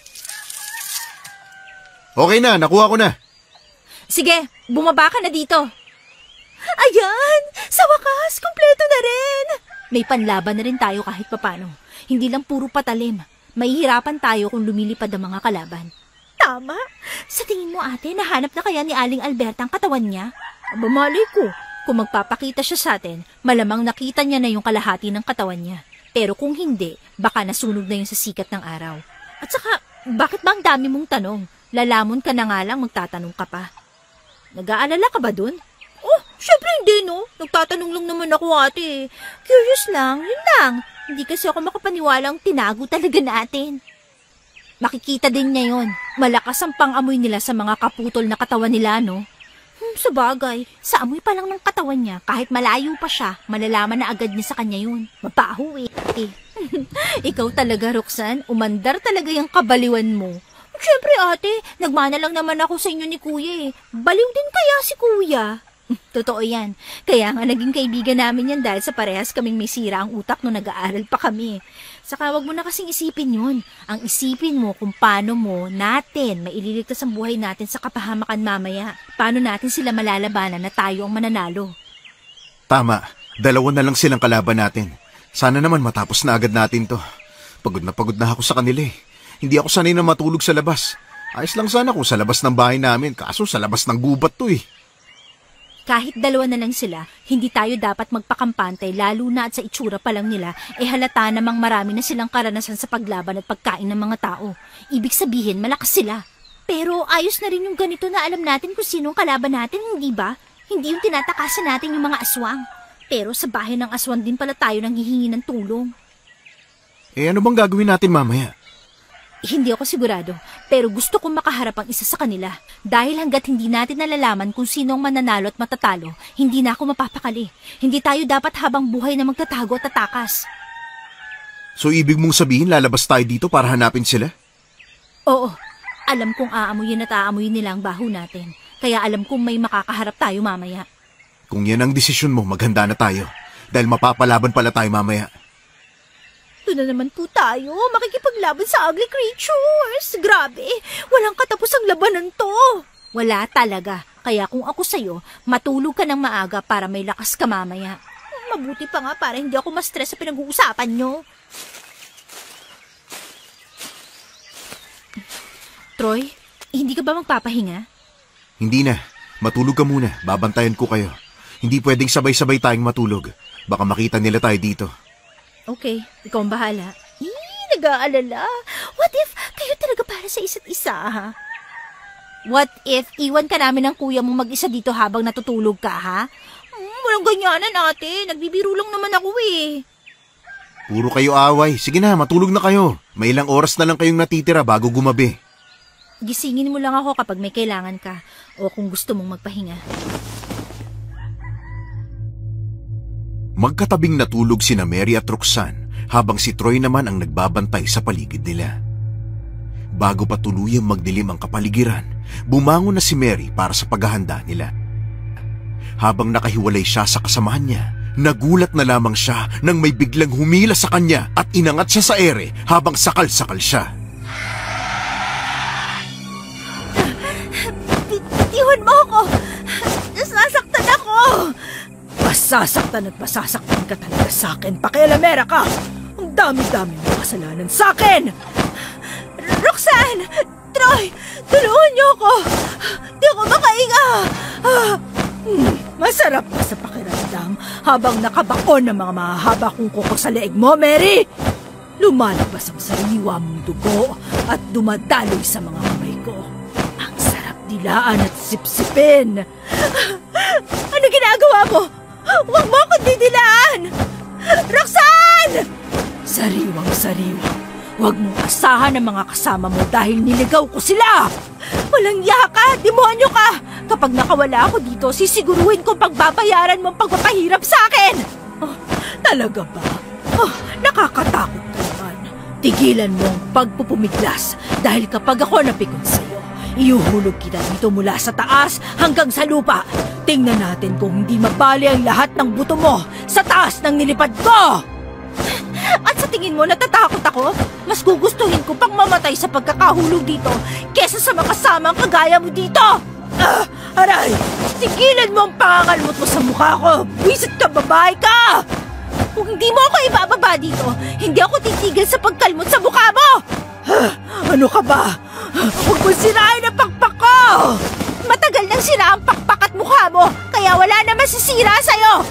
Okay na, nakuha ko na. Sige, bumaba ka na dito. Ayan! Sa wakas, kumpleto na rin! May panlaban na rin tayo kahit papano. Hindi lang puro patalim. Mahihirapan tayo kung lumilipad ang mga kalaban. Tama. Sa tingin mo ate, nahanap na kaya ni Aling Alberta ang katawan niya? Aba malay ko. Kung magpapakita siya sa atin, malamang nakita niya na yung kalahati ng katawan niya. Pero kung hindi, baka nasunog na yun sa sikat ng araw. At saka, bakit ba ang dami mong tanong? Lalamon ka na nga lang, magtatanong ka pa. Nag-aalala ka ba dun? Oh, syempre hindi, no? Nagtatanong lang naman ako, ate. Curious lang, yun lang. Hindi kasi ako makapaniwalang tinago talaga natin. Makikita din niya yun. Malakas ang pang-amoy nila sa mga kaputol na katawan nila, no? Sabagay, sa amoy pa lang ng katawan niya, kahit malayo pa siya, malalaman na agad niya sa kanya yun. Mabaho eh. Ikaw talaga, Roxanne, umandar talaga yung kabaliwan mo. Siyempre ate, nagmana lang naman ako sa inyo ni kuya eh. Baliw din kaya si kuya. Totoo yan. Kaya nga naging kaibigan namin yan dahil sa parehas kaming may sira ang utak nung nag-aaral pa kami. Saka wag mo na kasing isipin yun. Ang isipin mo kung paano mo natin maililigtas ang buhay natin sa kapahamakan mamaya. Paano natin sila malalabanan na tayo ang mananalo. Tama, 2 na lang silang kalaban natin. Sana naman matapos na agad natin to. Pagod na ako sa kanila eh. Hindi ako sanay na matulog sa labas. Ayos lang sana kung sa labas ng bahay namin, kaso sa labas ng gubat to eh. Kahit 2 na lang sila, hindi tayo dapat magpakampante lalo na at sa itsura pa lang nila, halata namang marami na silang karanasan sa paglaban at pagkain ng mga tao. Ibig sabihin, malakas sila. Pero ayos na rin yung ganito na alam natin kung sinong kalaban natin, hindi ba? Hindi yung tinatakasan natin yung mga aswang. Pero sa bahay ng aswang din pala tayo nang hihingi ng tulong. Ano bang gagawin natin mamaya? Hindi ako sigurado, pero gusto kong makaharap ang isa sa kanila. Dahil hanggat hindi natin nalalaman kung sino ang mananalo at matatalo, hindi na ako mapapakali. Hindi tayo dapat habang buhay na magtatago at tatakas. So ibig mong sabihin lalabas tayo dito para hanapin sila? Oo, alam kong aamuyin at aamuyin nila ang baho natin. Kaya alam kong may makakaharap tayo mamaya. Kung yan ang desisyon mo, maghanda na tayo. Dahil mapapalaban pala tayo mamaya. Doon na naman po tayo, makikipaglaban sa ugly creatures. Grabe, walang katapusang labanan to. Wala talaga. Kaya kung ako sa'yo, matulog ka ng maaga para may lakas ka mamaya. Mabuti pa nga para hindi ako ma-stress sa pinag-uusapan nyo. Troy, hindi ka ba magpapahinga? Hindi na. Matulog ka muna. Babantayan ko kayo. Hindi pwedeng sabay-sabay tayong matulog. Baka makita nila tayo dito. Okay, ikaw ang bahala. Nag-aalala. What if kayo talaga para sa isa't isa, ha? What if iwan ka namin ng kuya mo mag-isa dito habang natutulog ka, ha? Walang ganyanan, ate. Nagbibiro lang naman ako, eh. Puro kayo away. Sige na, matulog na kayo. May ilang oras na lang kayong natitira bago gumabi. Gisingin mo lang ako kapag may kailangan ka o kung gusto mong magpahinga. Magkatabing natulog sina Mary at Roxanne habang si Troy naman ang nagbabantay sa paligid nila. Bago pa tuluyang magdilim ang kapaligiran, bumangon na si Mary para sa paghahanda nila. Habang nakahiwalay siya sa kasamahan niya, nagulat na lamang siya nang may biglang humila sa kanya at inangat siya sa ere habang sakal-sakal siya. Bitiwan mo ako! Nasasaktan ako! Masasaktan at masasaktan ka talaga sa akin. Pakialamera ka! Ang dami-dami mo kasalanan sa akin! Roxanne! Troy! Tulungan niyo ako! Di ako makahinga! Masarap pa sa pakiramdam habang nakabakon ng mga mahahaba kong kuko sa leeg mo, Mary! Lumalabas ang sariwa mong dugo at dumadaloy sa mga kamay ko. Ang sarap dilaan at sipsipin! Ano ginagawa mo? Huwag mo akong didilaan! Roxanne! Sariwang-sariwa. Huwag mong asahan ang mga kasama mo dahil niligaw ko sila! Walang yaka! Demonyo ka! Kapag nakawala ako dito, sisiguruhin kong pagbabayaran mo ang pagpapahirap sa akin! Oh, talaga ba? Oh, nakakatakot ka naman. Tigilan mo ang pagpupumiglas dahil kapag ako napikon sa'yo, iuhulog kita dito mula sa taas hanggang sa lupa. Tingnan natin kung hindi mabali ang lahat ng buto mo sa taas ng nilipad ko! At sa tingin mo, natatakot ako? Mas gugustuhin ko pang mamatay sa pagkakahulog dito kesa sa makasamang kagaya mo dito! Aray! Tigilan mo ang pangangalmot mo sa mukha ko! Wisit ka, babae ka! Kung hindi mo ako ibababa dito, hindi ako titigil sa pagkalmot sa mukha mo! Ano ka ba? Huwag mo sirain ang pakpak ko! Matagal nang sira ang pakpak at mukha mo, kaya wala na masisira sa'yo!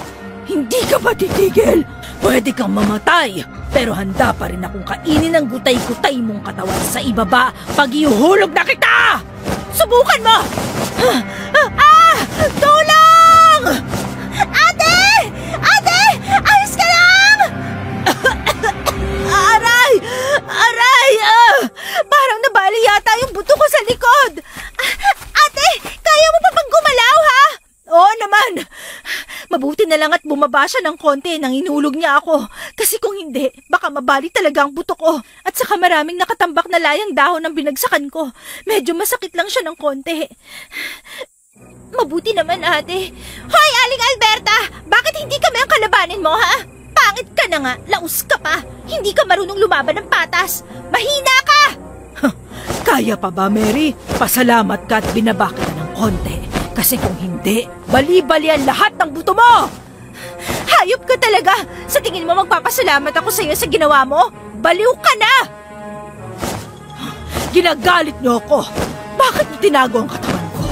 Hindi ka ba titigil? Pwede kang mamatay, pero handa pa rin akong kainin ang gutay-gutay mong katawan sa ibaba pag iuhulog na kita! Subukan mo! Tulong! Ate! Ate! Ayos ka lang! Aray! Aray! Parang nabali yata yung buto ko sa likod. Ate! Kaya mo pa bang gumalaw, ha? Oo naman. Mabuti na lang at bumaba siya ng konti nang inulog niya ako. Kasi kung hindi, baka mabali talaga ang buto ko. At saka maraming nakatambak na layang dahon ang binagsakan ko. Medyo masakit lang siya ng konti. Mabuti naman, ate. Hoy, Aling Alberta! Bakit hindi kami ang kalabanin mo, ha? Pangit ka na nga, laos ka pa. Hindi ka marunong lumaban ng patas. Mahina ka! Kaya pa ba, Mary? Pasalamat ka at binaba kita ng konti. Kasi kung hindi, bali-bali ang lahat ng buto mo! Hayop ka talaga! Sa tingin mo magpapasalamat ako sa iyo sa ginawa mo? Baliw ka na! Ginagalit niyo ako! Bakit niyo tinago ang katawan ko?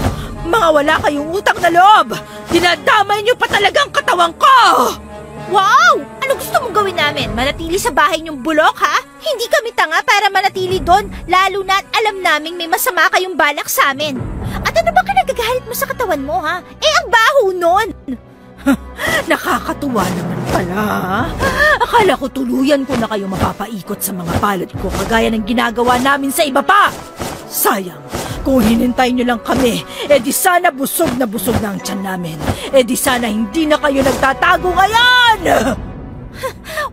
Mga wala kayong utang na loob! Dinadamay niyo pa talaga ang katawan ko! Wow! Ano gusto mong gawin namin? Manatili sa bahay niyong bulok, ha? Hindi kami tanga para manatili doon, lalo na at alam naming may masama kayong balak sa amin. At ano ba kinagagalit mo sa katawan mo, ha? Eh, ang baho nun! Nakakatuwa naman pala, ha? Akala ko tuluyan ko na kayo mapapaikot sa mga palad ko kagaya ng ginagawa namin sa iba pa! Sayang, kung hinintay nyo lang kami, di sana busog na ang tiyan namin. Di sana hindi na kayo nagtatago ngayon!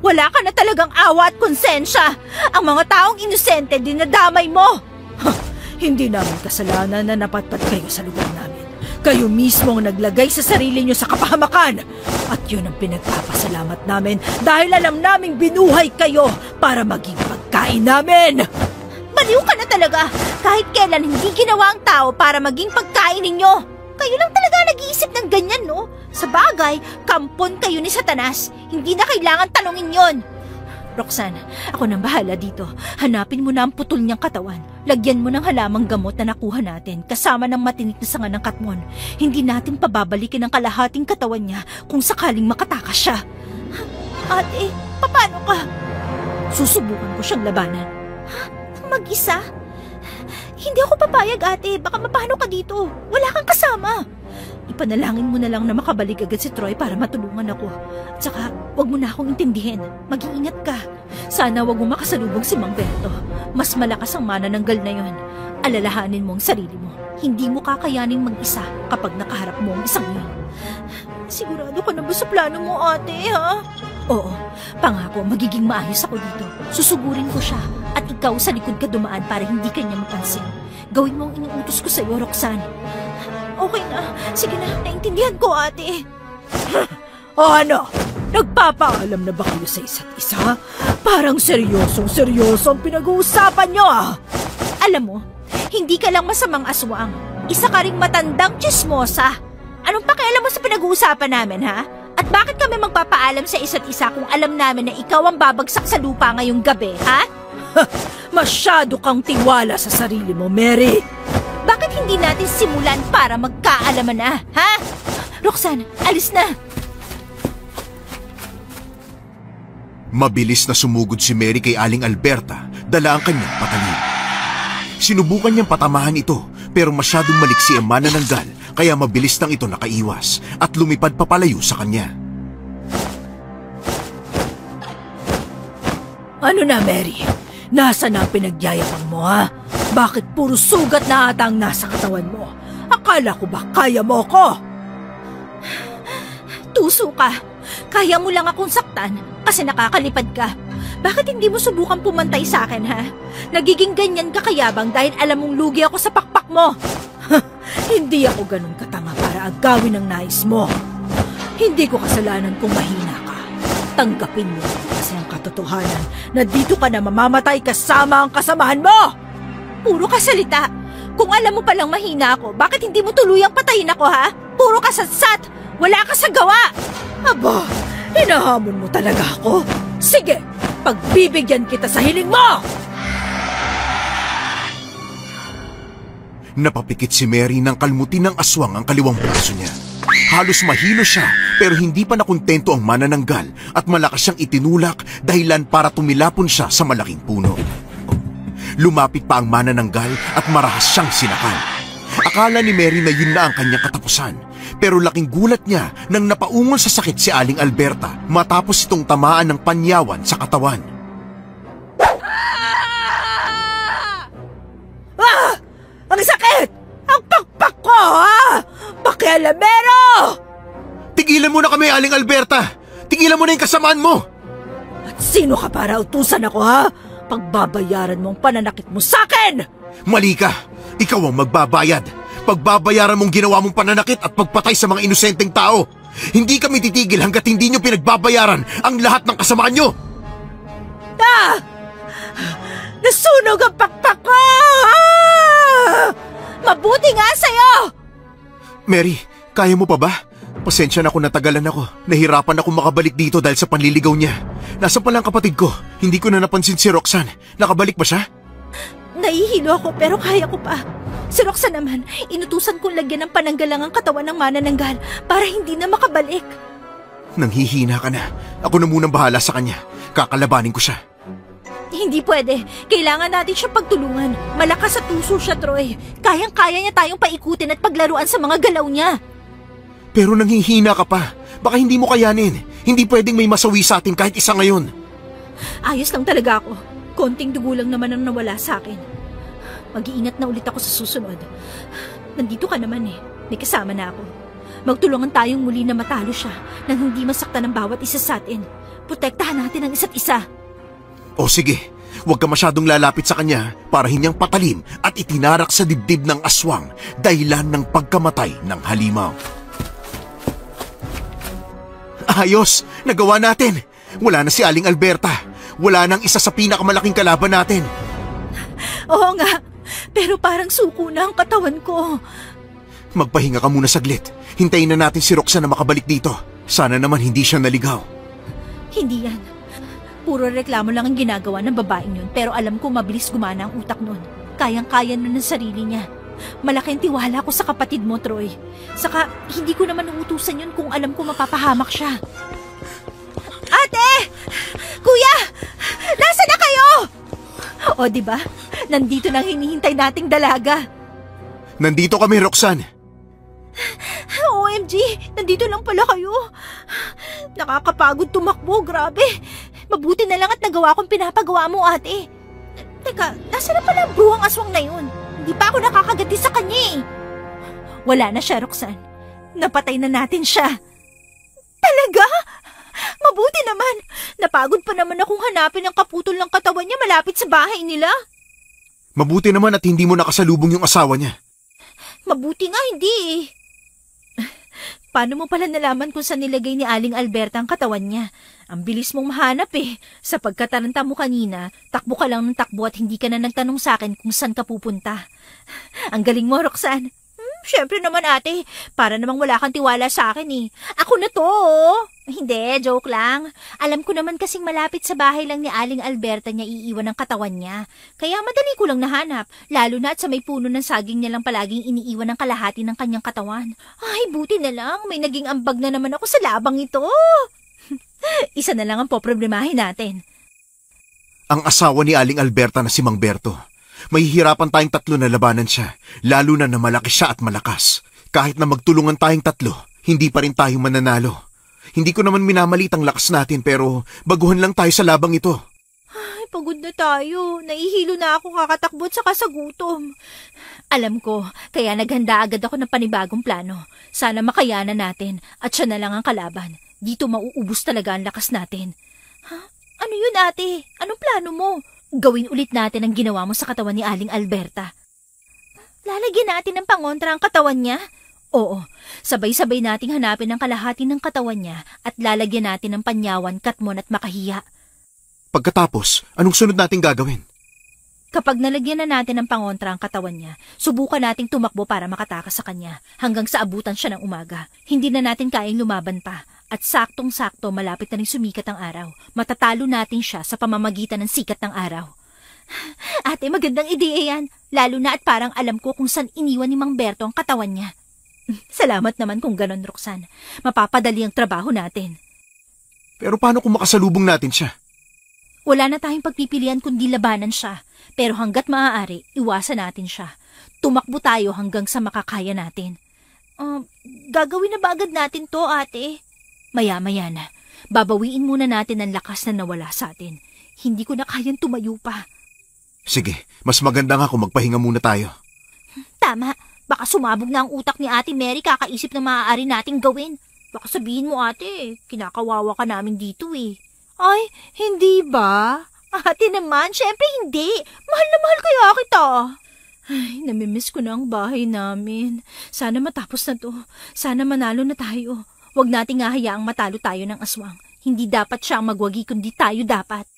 Wala ka na talagang awa at konsensya. Ang mga taong inosente dinadamay mo. Hindi namin kasalanan na napatpat kayo sa lugar namin. Kayo mismo ang naglagay sa sarili nyo sa kapahamakan. At yun ang pinagpapasalamat namin dahil alam naming binuhay kayo para maging pagkain namin. Baliw ka na talaga. Kahit kailan hindi ginawa ang tao para maging pagkain ninyo. Kayo lang talaga nag-iisip ng ganyan, no? Sa bagay, kampon kayo ni Satanas. Hindi na kailangan tanungin yon. Roxanne, ako nang bahala dito. Hanapin mo na ang putol niyang katawan. Lagyan mo ng halamang gamot na nakuha natin kasama ng matinik na sanga ng katmon. Hindi natin pababalikin ang kalahating katawan niya kung sakaling makatakas siya. Ate, paano ka? Susubukan ko siyang labanan. Mag-isa? Hindi ako papayag, ate. Baka mapano ka dito. Wala kang kasama. Ipanalangin mo na lang na makabalik agad si Troy para matulungan ako. At saka, wag mo na akong intindihin. Mag-iingat ka. Sana wag mo makasalubong si Mang Berto. Mas malakas ang manananggal na yon. Alalahanin mo ang sarili mo. Hindi mo kakayanin mag-isa kapag nakaharap mo ang isang yun. Sigurado ka na ba sa plano mo, ate, ha? Oo. Pangako, magiging maayos ako dito. Susugurin ko siya. At ikaw sa likod ka dumaan para hindi kanya mapansin. Gawin mo ang inuutos ko sa iyo, Roxanne. Okay na. Sige na, naintindihan ko, ate. O ano? Nagpapaalam na ba kayo sa isa't isa? Parang seryosong ang pinag-uusapan nyo, ah. Alam mo, hindi ka lang masamang aswang. Isa ka ring matandang tsismosa. Anong pakialam mo sa pinag-uusapan namin, ha? At bakit kami magpapaalam sa isa't isa kung alam namin na ikaw ang babagsak sa lupa ngayong gabi, ha? Masyado kang tiwala sa sarili mo, Mary. Bakit hindi natin simulan para magkaalaman na, ha? Roxanne, alis na. Mabilis na sumugod si Mary kay Aling Alberta, dala ang kanyang patalim. Sinubukan niyang patamahan ito, pero masyadong maliksi ang manananggal, kaya mabilis nang ito nakaiwas at lumipad papalayo sa kanya. Ano na, Mary? Nasaan na ang pinagyayabang mo, ha? Bakit puro sugat na ata ang nasa katawan mo? Akala ko ba kaya mo ko? Tuso ka. Kaya mo lang akong saktan kasi nakakalipad ka. Bakit hindi mo subukan pumantay sa akin, ha? Nagiging ganyan ka kayabang dahil alam mong lugi ako sa pakpak mo. Hindi ako ganun katanga para agawin ang nais mo. Hindi ko kasalanan kung mahina ka. Tanggapin mo kasi ang katotohanan na dito ka na mamamatay kasama ang kasamahan mo. Puro ka salita. Kung alam mo palang mahina ako, bakit hindi mo tuluyang patayin ako, ha? Puro ka satsat. Wala ka sa gawa. Aba, hinahamon mo talaga ako. Sige, pagbibigyan kita sa hiling mo! Napapikit si Mary nang kalmutin ng aswang ang kaliwang braso niya. Halos mahilo siya pero hindi pa nakontento ang manananggal at malakas siyang itinulak dahilan para tumilapon siya sa malaking puno. Lumapit pa ang manananggal at marahas siyang sinakal. Akala ni Mary na yun na ang kanyang katapusan Pero laking gulat niya nang napaungol sa sakit si Aling Alberta matapos itong tamaan ng panyawan sa katawan. Ang sakit! Ang pakpak ko, ha? Pakialamero! Tigilan mo na kami, Aling Alberta! Tigilan mo na yung kasamaan mo! At sino ka para utusan ako, ha? Pagbabayaran mo ang pananakit mo sa akin! Mali ka! Ikaw ang magbabayad! Pagbabayaran mong ginawa mong pananakit at pagpatay sa mga inosenteng tao! Hindi kami titigil hanggat hindi nyo pinagbabayaran ang lahat ng kasamaan nyo! Nasunog ang pakpak ko! Mabuti nga sa'yo! Mary, kaya mo pa ba? Pasensya na kung natagalan ako. Nahirapan ako makabalik dito dahil sa panliligaw niya. Nasa pala ang kapatid ko? Hindi ko na napansin si Roxanne. Nakabalik ba siya? Nahihilo ako pero kaya ko pa. Si Roxanne naman, inutusan kong lagyan ng pananggalang ang katawan ng manananggal para hindi na makabalik. Nanghihina ka na. Ako na munang bahala sa kanya. Kakalabanin ko siya. Hindi pwede. Kailangan natin siya pagtulungan. Malakas sa tuso siya, Troy. Kayang-kaya niya tayong paikutin at paglaruan sa mga galaw niya. Pero nanghihina ka pa. Baka hindi mo kayanin. Hindi pwedeng may masawi sa atin kahit isa ngayon. Ayos lang talaga ako. Konting dugo lang naman ang nawala sa akin. Mag-iingat na ulit ako sa susunod. Nandito ka naman eh. May kasama na ako. Magtulungan tayong muli na matalo siya nang hindi masaktan ng bawat isa sa atin. Protektahan natin ang isa't isa. O sige, huwag ka masyadong lalapit sa kanya para hinyang patalim at itinarak sa dibdib ng aswang dahilan ng pagkamatay ng halimaw. Ayos! Nagawa natin! Wala na si Aling Alberta. Wala nang isa sa pinakamalaking kalaban natin. Oo nga, pero parang suko na ang katawan ko. Magpahinga ka muna saglit. Hintayin na natin si Roxanne na makabalik dito. Sana naman hindi siya naligaw. Hindi yan. Puro reklamo lang ang ginagawa ng babaeng yun, pero alam ko mabilis gumana ang utak nun. Kayang-kaya nun ng sarili niya. Malaking tiwala ko sa kapatid mo, Troy. Saka, hindi ko naman uutusan yun kung alam ko mapapahamak siya. Ate! Kuya! Nasaan na kayo? O, diba? Nandito na ang hinihintay nating dalaga. Nandito kami, Roxanne. OMG! Nandito lang pala kayo. Nakakapagod tumakbo, grabe. Mabuti na lang at nagawa kong pinapagawa mo, ate. Teka, nasa na pala ang bruhang aswang na yun? Hindi pa ako nakakagati sa kanya eh. Wala na siya, Roxanne. Napatay na natin siya. Talaga? Mabuti naman. Napagod pa naman akong hanapin ang kaputol ng katawan niya malapit sa bahay nila. Mabuti naman at hindi mo nakasalubong yung asawa niya. Mabuti nga hindi eh. Paano mo pala nalaman kung saan nilagay ni Aling Alberta ang katawan niya? Ang bilis mong mahanap eh. Sa pagkataranta mo kanina, takbo ka lang ng takbo at hindi ka na nagtanong sa akin kung saan ka pupunta. Ang galing mo, Roxanne. Siyempre naman ate, para namang wala kang tiwala sa akin eh. Ako na to oh. Hindi, joke lang. Alam ko naman kasing malapit sa bahay lang ni Aling Alberta niya iiwan ang katawan niya. Kaya madali ko lang nahanap, lalo na at sa may puno ng saging niya lang palaging iniiwan ang kalahati ng kanyang katawan. Ay, buti na lang, may naging ambag na naman ako sa labang ito. Isa na lang ang poproblemahin natin. Ang asawa ni Aling Alberta na si Mang Berto. Mahihirapan tayong tatlo na labanan siya, lalo na malaki siya at malakas. Kahit na magtulungan tayong tatlo, hindi pa rin tayo mananalo. Hindi ko naman minamalit ang lakas natin pero baguhan lang tayo sa labang ito. Ay, pagod na tayo. Nahihilo na ako kakatakbo at saka sa gutom. Alam ko, kaya naghanda agad ako ng panibagong plano. Sana makayanan natin at siya na lang ang kalaban. Dito mauubos talaga ang lakas natin. Ha? Ano yun ate? Anong plano mo? Gawin ulit natin ang ginawa mo sa katawan ni Aling Alberta. Lalagyan natin ng pangontra ang katawan niya? Oo, sabay-sabay nating hanapin ang kalahati ng katawan niya at lalagyan natin ng panyawan, katmon at makahiya. Pagkatapos, anong sunod nating gagawin? Kapag nalagyan na natin ng pangontra ang katawan niya, subukan nating tumakbo para makatakas sa kanya hanggang sa abutan siya ng umaga. Hindi na natin kayang lumaban pa at saktong-sakto malapit na rin sumikat ang araw. Matatalo natin siya sa pamamagitan ng sikat ng araw. Ate, magandang ideya yan. Lalo na at parang alam ko kung saan iniwan ni Mang Berto ang katawan niya. Salamat naman kung ganon, Roxanne. Mapapadali ang trabaho natin. Pero paano kung makasalubong natin siya? Wala na tayong pagpipilian kundi labanan siya. Pero hanggat maaari, iwasan natin siya. Tumakbo tayo hanggang sa makakaya natin. Gagawin na ba agad natin to, ate? Maya-maya na. Babawiin muna natin ang lakas na nawala sa atin. Hindi ko na kayang tumayo pa. Sige, mas maganda nga kung magpahinga muna tayo. Tama. Baka sumabog na ang utak ni Ate Mary kakaisip na maaari nating gawin. Baka sabihin mo, ate, kinakawawa ka namin dito eh. Ay, hindi ba? Ate naman, syempre hindi. Mahal na mahal kaya kita. Ay, namimiss ko na ang bahay namin. Sana matapos na to. Sana manalo na tayo. Huwag nating hahayaang matalo tayo ng aswang. Hindi dapat siya ang magwagi kundi tayo dapat.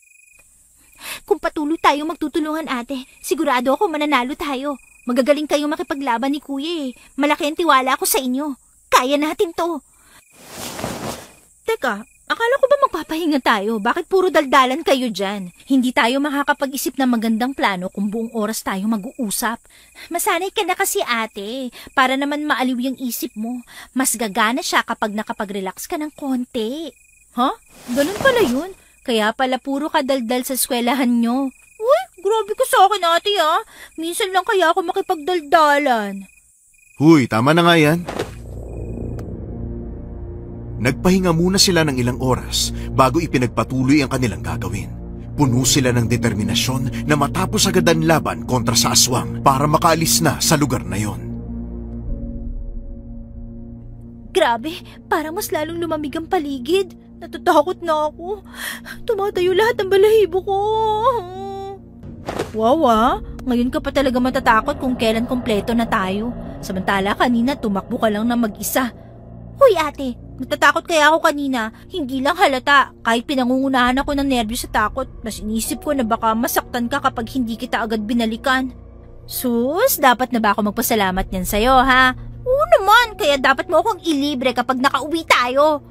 Kung patuloy tayo magtutulungan, ate, sigurado ako mananalo tayo. Magagaling kayong makipaglaban ni kuya eh. Malaki ang tiwala ko sa inyo. Kaya natin to. Teka, akala ko ba magpapahinga tayo? Bakit puro daldalan kayo dyan? Hindi tayo makakapag-isip ng magandang plano kung buong oras tayo mag-uusap. Masanay ka na kasi, ate. Para naman maaliw yung isip mo. Mas gagana siya kapag nakapag-relax ka ng konti. Ha? Ganun pala yun? Kaya pala puro kadaldal sa eskwelahan nyo. Uy, grabe ka sa akin, ate, ha? Minsan lang kaya ako makipagdaldalan. Huy, tama na nga yan. Nagpahinga muna sila ng ilang oras bago ipinagpatuloy ang kanilang gagawin. Puno sila ng determinasyon na matapos agad ang laban kontra sa aswang para makaalis na sa lugar na yon. Grabe, parang mas lalong lumamig ang paligid. Natatakot na ako. Tumatayo lahat ng balahibo ko. Wow, ngayon ka pa talaga matatakot kung kailan kompleto na tayo. Samantala kanina tumakbo ka lang na mag-isa. Hoy ate, natatakot kaya ako kanina. Hindi lang halata. Kahit pinangungunahan ako ng nervyos sa takot, mas inisip ko na baka masaktan ka kapag hindi kita agad binalikan. Sus, dapat na ba ako magpasalamat niyan sa'yo, ha? Oo naman, kaya dapat mo akong ilibre kapag nakauwi tayo.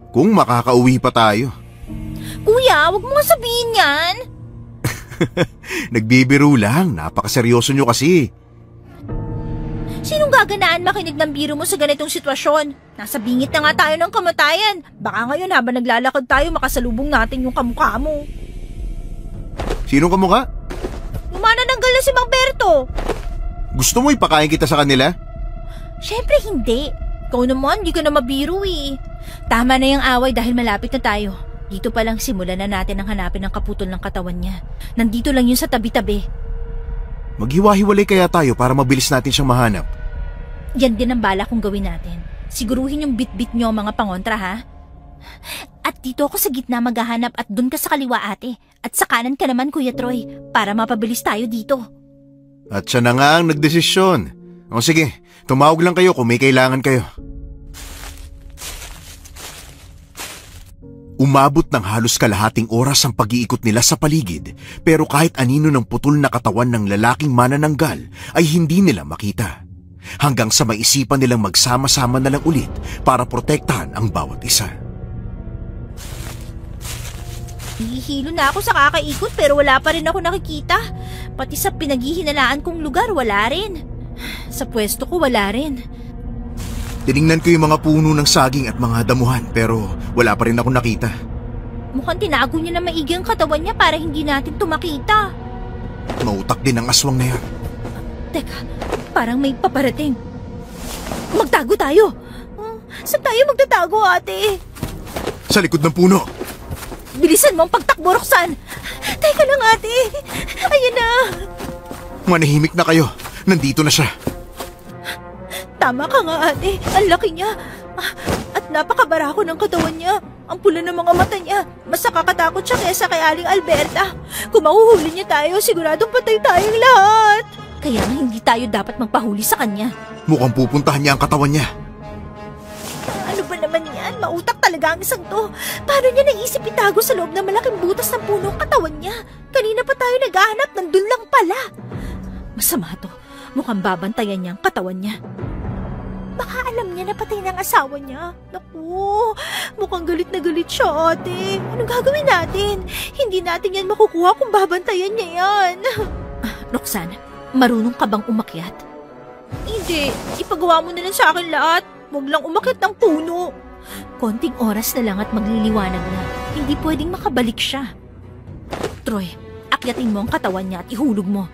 Kung makakauwi pa tayo. Kuya, wag mo nga sabihin yan. Nagbibiro lang, napakaseryoso nyo kasi. Sinong gaganaan makinig ng biro mo sa ganitong sitwasyon? Nasa bingit na nga tayo ng kamatayan. Baka ngayon habang naglalakad tayo makasalubong natin yung kamukha mo. Sinong kamukha? Yung manananggal na si Mang Berto. Gusto mo ipakain kita sa kanila? Syempre hindi. Ikaw naman, di ka na mabiro eh. Tama na yung away dahil malapit na tayo. Dito pa lang simulan na natin ang hanapin ng kaputol ng katawan niya. Nandito lang yun sa tabi-tabi. Maghiwa-hiwalay kaya tayo para mabilis natin siyang mahanap. Yan din ang bala kong gawin natin. Siguruhin yung bit-bit nyo mga pangontra, ha? At dito ako sa gitna maghahanap at dun ka sa kaliwa, ate. At sa kanan ka naman, Kuya Troy, para mapabilis tayo dito. At siya na nga ang nagdesisyon. O sige, tumawag lang kayo kung may kailangan kayo. Umabot ng halos kalahating oras ang pag-iikot nila sa paligid, pero kahit anino ng putol na katawan ng lalaking manananggal ay hindi nila makita. Hanggang sa maisipan nilang magsama-sama na lang ulit para protektahan ang bawat isa. Hihilo na ako sa kakaikot pero wala pa rin ako nakikita. Pati sa pinaghihinalaan kong lugar, wala rin. Sa pwesto ko, wala rin. Tiningnan ko yung mga puno ng saging at mga damuhan pero wala pa rin ako nakita. Mukhang tinago niya na maigi ang katawan niya para hindi natin ito makita. Mautak din ang aswang na yan. Teka, parang may paparating. Magtago tayo. Saan tayo magtatago, ate? Sa likod ng puno. Bilisan mo ang pagtakbo, Roxanne. Teka lang, ate. Ayan na. Manahimik na kayo. Nandito na siya. Tama ka nga, ate. Ang laki niya. At napakabarako ng katawan niya. Ang pula ng mga mata niya. Mas nakakatakot siya kesa kay Aling Alberta. Kung mahuhuli niya tayo, siguradong patay tayong lahat. Kaya nga hindi tayo dapat magpahuli sa kanya. Mukhang pupuntahan niya ang katawan niya. Ano ba naman yan? Mautak talaga ang isang to. Paano niya naisip itago sa loob ng malaking butas ng puno ang katawan niya? Kanina pa tayo naghahanap, nandun lang pala. Masama to. Mukhang babantayan niya ang katawan niya. Baka alam niya na patay ng asawa niya. Naku, mukhang galit na galit siya, ate. Anong gagawin natin? Hindi natin yan makukuha kung babantayan niya yan. Roxanne, marunong ka bang umakyat? Hindi, ipagawa mo na lang sa akin lahat. Huwag lang umakyat ng puno. Konting oras na lang at magliliwanag na. Hindi pwedeng makabalik siya. Troy, akyatin mo ang katawan niya at ihulog mo.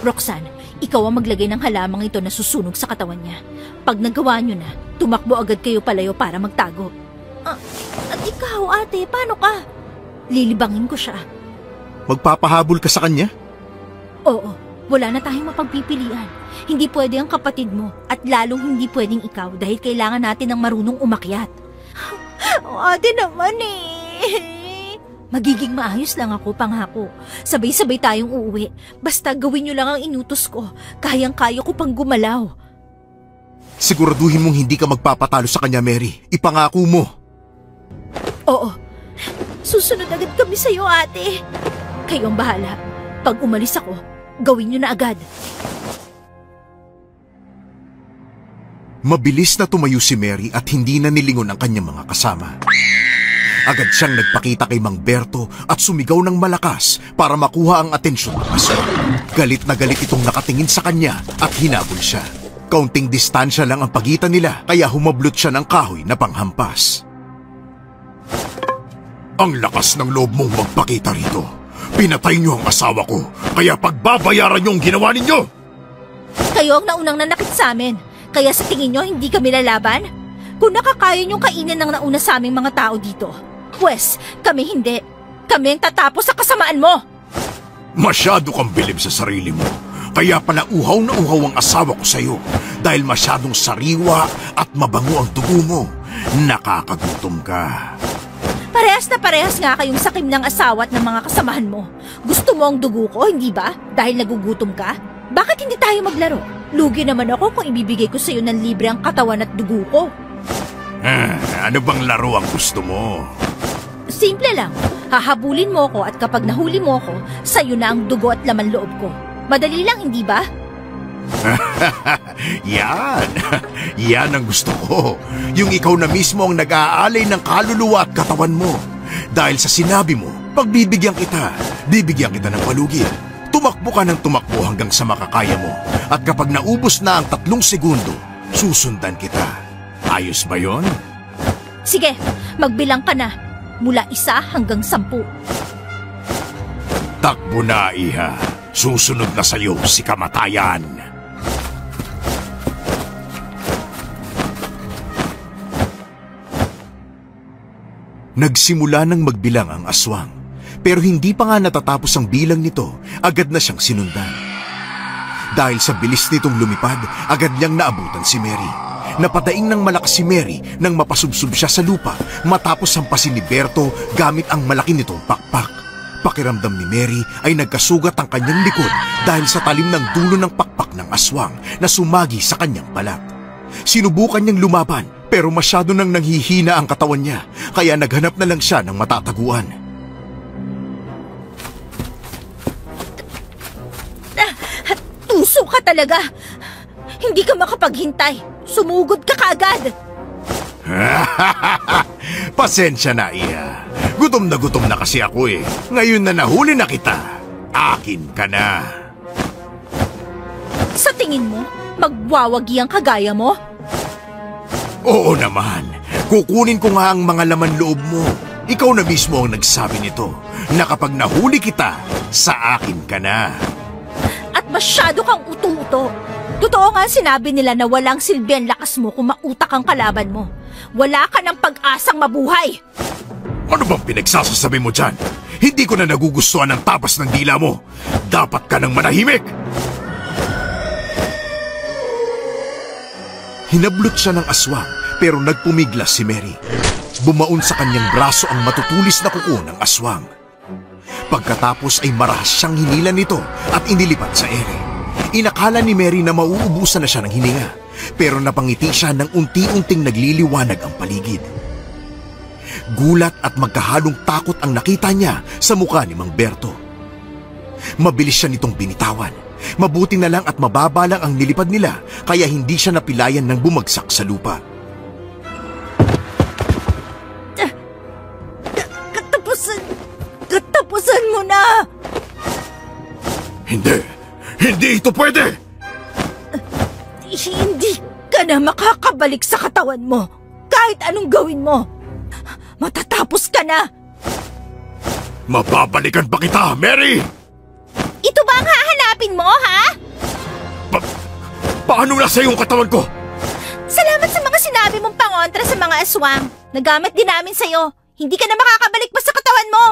Roxanne, ikaw ang maglagay ng halamang ito na susunog sa katawan niya. Pag nagawa niyo na, tumakbo agad kayo palayo para magtago. At ikaw, ate, paano ka? Lilibangin ko siya. Magpapahabol ka sa kanya? Oo, wala na tayong mapagpipilian. Hindi pwede ang kapatid mo at lalong hindi pwedeng ikaw dahil kailangan natin ng marunong umakyat. Ate naman Magiging maayos lang ako, pangako. Sabay-sabay tayong uuwi. Basta gawin niyo lang ang inutos ko. Kayang-kaya ko pang gumalaw. Siguraduhin mong hindi ka magpapatalo sa kanya, Mary. Ipangako mo. Oo. Susunod agad kami sa'yo, ate. Kayo ang bahala. Pag umalis ako, gawin niyo na agad. Mabilis na tumayo si Mary at hindi na nilingon ang kanyang mga kasama. Agad siyang nagpakita kay Mang Berto at sumigaw ng malakas para makuha ang atensyon ng aswang. Galit na galit itong nakatingin sa kanya at hinabol siya. Kaunting distansya lang ang pagitan nila kaya humablot siya ng kahoy na panghampas. Ang lakas ng loob mong magpakita rito. Pinatay niyo ang asawa ko, kaya pagbabayaran niyo ang ginawa ninyo! Kayo ang naunang nanakit sa amin, kaya sa tingin niyo hindi kami lalaban? Kung nakakaya niyong kainin ng nauna sa aming mga tao dito, pwes, kami hindi. Kami ang tatapos sa kasamaan mo! Masyado kang bilib sa sarili mo. Kaya pala uhaw na uhaw ang asawa ko sa'yo. Dahil masyadong sariwa at mabango ang dugo mo. Nakakagutom ka. Parehas na parehas nga kayong sakim ng asawa at ng mga kasamahan mo. Gusto mo ang dugo ko, hindi ba? Dahil nagugutom ka? Bakit hindi tayo maglaro? Lugi naman ako kung ibibigay ko sa'yo ng libre ang katawan at dugo ko. Ano bang laro ang gusto mo? Simple lang. Hahabulin mo ko at kapag nahuli mo ko, sa'yo na ang dugo at laman loob ko. Madali lang, hindi ba? Yan! Yan ang gusto ko. Yung ikaw na mismo ang nag-aalay ng kaluluwa at katawan mo. Dahil sa sinabi mo, pagbibigyan kita, bibigyan kita ng palugid. Tumakbo ka ng tumakbo hanggang sa makakaya mo. At kapag naubos na ang 3 segundo, susundan kita. Ayos ba yon? Sige, magbilang ka na. Mula 1 hanggang 10. Takbo na, iha. Susunod na sa'yo si kamatayan. Nagsimula nang magbilang ang aswang. Pero hindi pa nga natatapos ang bilang nito, agad na siyang sinundan. Dahil sa bilis nitong lumipad, agad niyang naabutan si Mary. Napadaing ng malakas si Mary nang mapasubsob siya sa lupa matapos hampasin ni Berto gamit ang malaki nitong pakpak. Pakiramdam ni Mary ay nagkasugat ang kanyang likod dahil sa talim ng dulo ng pakpak ng aswang na sumagi sa kanyang balat. Sinubukan niyang lumaban pero masyado nang nanghihina ang katawan niya kaya naghanap na lang siya ng matataguan. Tuso ka talaga! Hindi ka makapaghintay! Sumugod ka kaagad! Pasensya na, Iha. Gutom na kasi ako eh. Ngayon na nahuli na kita, akin ka na. Sa tingin mo, magwawagi ang kagaya mo? Oo naman. Kukunin ko nga ang mga laman loob mo. Ikaw na mismo ang nagsabi nito na kapag nahuli kita, sa akin ka na. At masyado kang uto-uto. Totoo nga sinabi nila na walang silbi ang lakas mo kung mautak ang kalaban mo. Wala ka ng pag-asang mabuhay. Ano bang pinagsasasabi mo dyan? Hindi ko na nagugustuhan ang tapas ng dila mo. Dapat ka nang manahimik. Hinablot siya ng aswang pero nagpumiglas si Mary. Bumaon sa kanyang braso ang matutulis na kuko ng aswang. Pagkatapos ay marahas siyang hinilan nito at inilipat sa ere. Inakala ni Mary na mauubusan na siya ng hininga, pero napangiti siya nang unti-unting nagliliwanag ang paligid. Gulat at magkahalong takot ang nakita niya sa mukha ni Mang Berto. Mabilis siya nitong binitawan. Mabuti na lang at mababa lang ang nilipad nila, kaya hindi siya napilayan ng bumagsak sa lupa. Katapusan mo na! Hindi ito pwede! Hindi ka na makakabalik sa katawan mo. Kahit anong gawin mo. Matatapos ka na. Mababalikan pa kita, Mary! Ito ba ang hahanapin mo, ha? Paano nasa iyong katawan ko? Salamat sa mga sinabi mong pangontra sa mga aswang. Nagamit din namin sa'yo. Hindi ka na makakabalik pa sa katawan mo.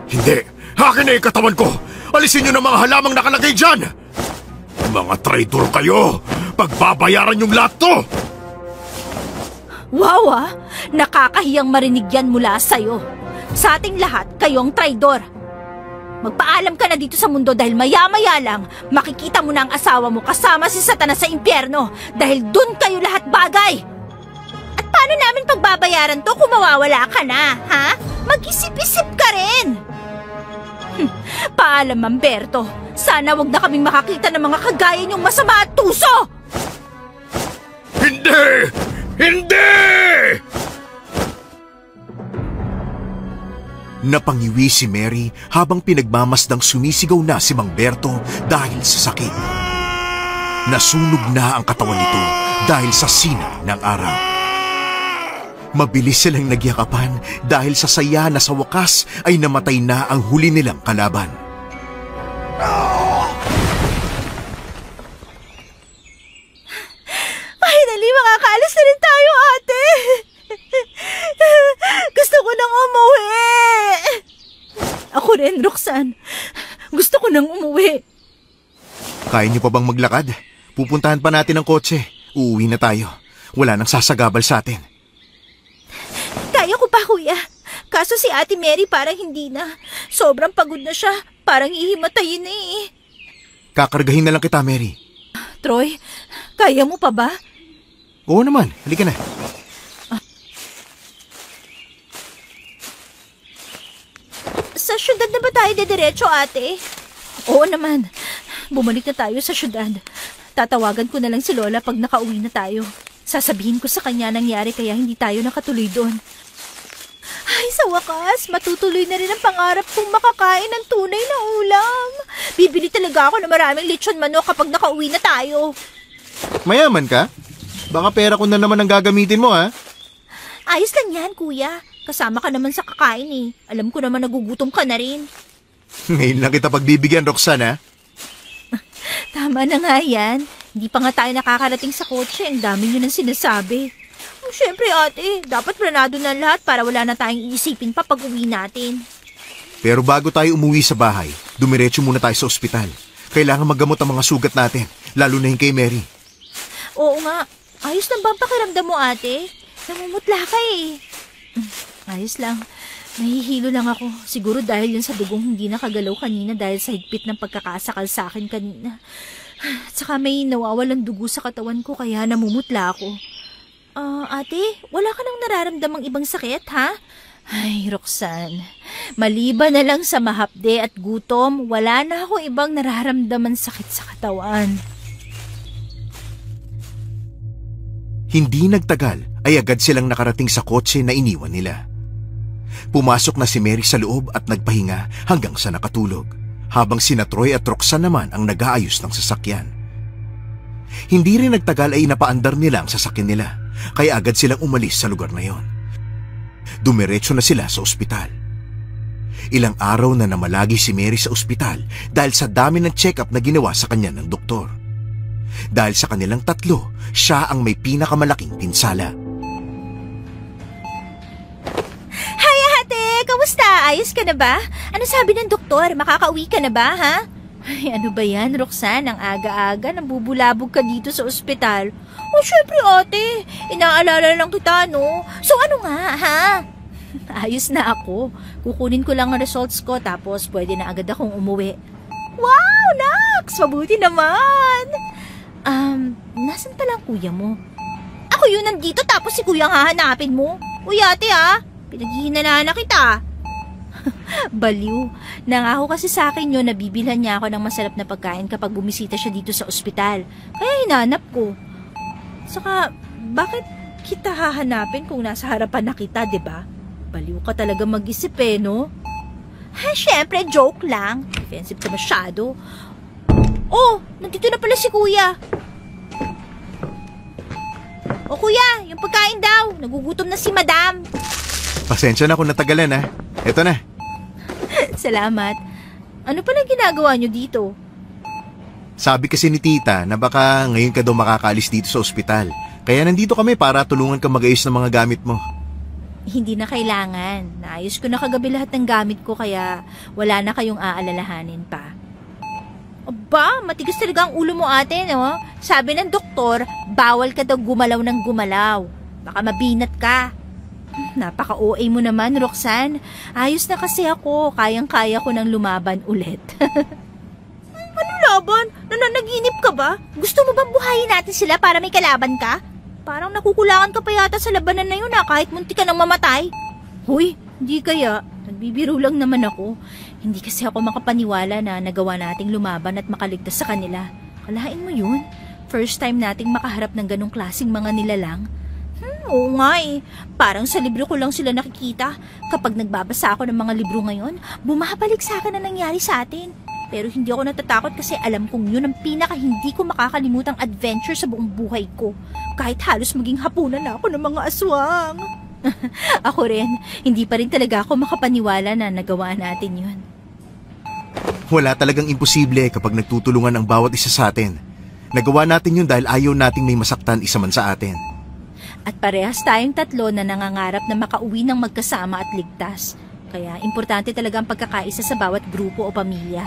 Hindi! Akin na yung katawan ko! Alisin niyo ng mga halamang nakalagay dyan! Mga traidor kayo! Pagbabayaran yung lahat to! Wow, nakakahiyang marinig yan mula sa'yo. Sa ating lahat, kayong traidor. Magpaalam ka na dito sa mundo dahil maya-maya lang makikita mo na ang asawa mo kasama si Satanas sa impyerno dahil dun kayo lahat bagay. At paano namin pagbabayaran to kung mawawala ka na, ha? Mag-isip-isip ka rin. Paalam, Mamberto. Sana wag na kaming makakita ng mga kagaya niyong masama at tuso! Hindi! Hindi! Napangiwi si Mary habang pinagmamasdang sumisigaw na si Mang Berto dahil sa sakit. Nasunog na ang katawan nito dahil sa sina ng araw. Mabilis silang nagyakapan dahil sa saya na sa wakas ay namatay na ang huli nilang kalaban. Finally, makakaalis na rin tayo, ate! Gusto ko nang umuwi! Ako rin, Roxanne. Gusto ko nang umuwi. Kaya niyo pa bang maglakad? Pupuntahan pa natin ang kotse. Uuwi na tayo. Wala nang sasagabal sa atin. Kaya ko pa, kuya. Kaso si Ate Mary parang hindi na. Sobrang pagod na siya. Parang ihimatayin na eh. Kakargahin na lang kita, Mary. Troy, kaya mo pa ba? Oo naman. Halika na. Sa syudad na ba tayo dediretso, ate? Oo naman. Bumalik na tayo sa syudad. Tatawagan ko na lang si Lola pag nakauwi na tayo. Sasabihin ko sa kanya nangyari kaya hindi tayo nakatuloy doon. Ay, sa wakas, matutuloy na rin ang pangarap kong makakain ng tunay na ulam. Bibili talaga ako ng maraming lechon manok kapag nakauwi na tayo. Mayaman ka? Baka pera ko na naman ang gagamitin mo, ha? Ayos lang yan, kuya. Kasama ka naman sa kakain eh. Alam ko naman nagugutom ka na rin. Ngayon lang kita pagbibigyan, Roxanne, ha? Tama na nga yan. Hindi pa nga tayo nakakarating sa kotse. Ang dami nyo nang sinasabi. Siyempre ate, dapat planado na lahat para wala na tayong iisipin pa pag uwi natin. Pero bago tayo umuwi sa bahay, dumiretso muna tayo sa ospital. Kailangan maggamot ang mga sugat natin, lalo na yung kay Mary. Oo nga. Ayos lang ba ang pakiramdam mo, ate? Namumutla ka eh. Ayos lang. Nahihilo lang ako. Siguro dahil yun sa dugong hindi nakagalaw kanina dahil sa higpit ng pagkakasakal sa akin kanina. At saka may nawawalang dugo sa katawan ko kaya namumutla ako. Ate, wala ka nang nararamdamang ibang sakit, ha? Ay, Roxanne, maliban na lang sa mahapde at gutom, wala na ako ibang nararamdaman sakit sa katawan. Hindi nagtagal ay agad silang nakarating sa kotse na iniwan nila. Pumasok na si Mary sa loob at nagpahinga hanggang sa nakatulog, habang sina Troy at Roxanne naman ang nag-aayos ng sasakyan. Hindi rin nagtagal ay napaandar nila ang sasakyan nila, kaya agad silang umalis sa lugar na yon. Dumiretso na sila sa ospital. Ilang araw na namalagi si Mary sa ospital dahil sa dami ng check-up na ginawa sa kanya ng doktor. Dahil sa kanilang tatlo, siya ang may pinakamalaking pinsala. Hi, ate! Kamusta? Ayos ka na ba? Ano sabi ng doktor? Makakauwi ka na ba, ha? Ay, ano ba yan, Roxanne? Ang aga-aga, nambubulabog ka dito sa ospital. Oh, syempre, ate. Inaalala lang kita, no? So, ano nga, ha? Ayos na ako. Kukunin ko lang ang results ko, tapos pwede na agad akong umuwi. Wow, Nax! Mabuti naman! Nasan pala ang kuya mo? Ako yun nandito, tapos si kuya ang hahanapin mo. Uy, ate, ha? Pinaghihinala na kita. Baliw. Nangako kasi sa akin yun na bibilhan niya ako ng masarap na pagkain kapag bumisita siya dito sa ospital. Kaya hinanap ko. Saka, bakit kita hahanapin kung nasa harapan na kita, diba? Baliw ka talaga mag-isip eh, no? Ha, syempre, joke lang. Defensive ka masyado. Oh, nandito na pala si kuya. O kuya, yung pagkain daw. Nagugutom na si madam. Pasensya na kung natagalan, ha? Eto na. Salamat. Ano pala ginagawa nyo dito? Sabi kasi ni tita na baka ngayon ka daw makakaalis dito sa ospital. Kaya nandito kami para tulungan ka mag-ayos ng mga gamit mo. Hindi na kailangan. Naayos ko na kagabi lahat ng gamit ko kaya wala na kayong aalalahanin pa. Aba, matigas talaga ang ulo mo ate, no? Sabi ng doktor, bawal ka daw gumalaw ng gumalaw. Baka mabinat ka. Napaka-OA mo naman, Roxanne. Ayos na kasi ako. Kayang-kaya ko nang lumaban ulit. Ano laban? Nananaginip ka ba? Gusto mo bang buhayin natin sila para may kalaban ka? Parang nakukulangan ka pa yata sa labanan na yun kahit munti ka nang mamatay. Huy, hindi kaya. Nagbibiro lang naman ako. Hindi kasi ako makapaniwala na nagawa nating lumaban at makaligtas sa kanila. Kalahain mo yun? First time nating makaharap ng ganong klaseng mga nilalang. Oo nga eh. Parang sa libro ko lang sila nakikita. Kapag nagbabasa ako ng mga libro ngayon, bumabalik sa akin na nangyari sa atin. Pero hindi ako natatakot kasi alam kong yun ang pinaka hindi ko makakalimutang adventure sa buong buhay ko. Kahit halos maging hapunan na ako ng mga aswang. Ako rin, hindi pa rin talaga ako makapaniwala na nagawa natin yun. Wala talagang imposible kapag nagtutulungan ang bawat isa sa atin. Nagawa natin yun dahil ayaw nating may masaktan isa man sa atin. At parehas tayong tatlo na nangangarap na makauwi ng magkasama at ligtas. Kaya importante talaga ang pagkakaisa sa bawat grupo o pamilya.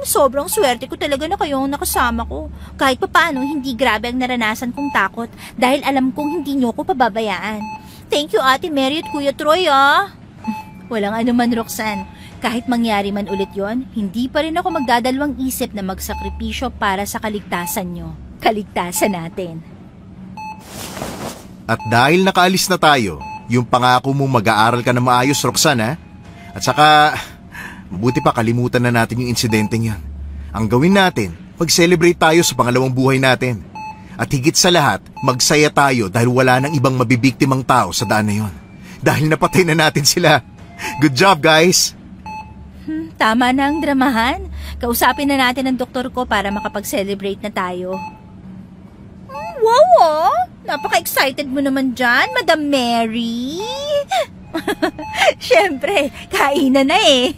Sobrang swerte ko talaga na kayong nakasama ko. Kahit papaano, hindi grabe ang naranasan kong takot dahil alam kong hindi nyo ko pababayaan. Thank you Ate Mary at Kuya Troy Walang anuman Roxanne. Kahit mangyari man ulit yon, hindi pa rin ako magdadalawang isip na magsakripisyo para sa kaligtasan nyo. Kaligtasan natin. At dahil nakaalis na tayo, yung pangako mong mag-aaral ka na maayos, Roxanne, ha? At saka, mabuti pa kalimutan na natin yung insidenteng yan. Ang gawin natin, mag-celebrate tayo sa pangalawang buhay natin. At higit sa lahat, magsaya tayo dahil wala nang ibang mabibiktimang tao sa daan na yon. Dahil napatay na natin sila. Good job, guys! Tama na ang dramahan. Kausapin na natin ang doktor ko para makapag-celebrate na tayo. Wow! Napaka-excited mo naman dyan, Madam Mary. Siyempre, kainan na eh.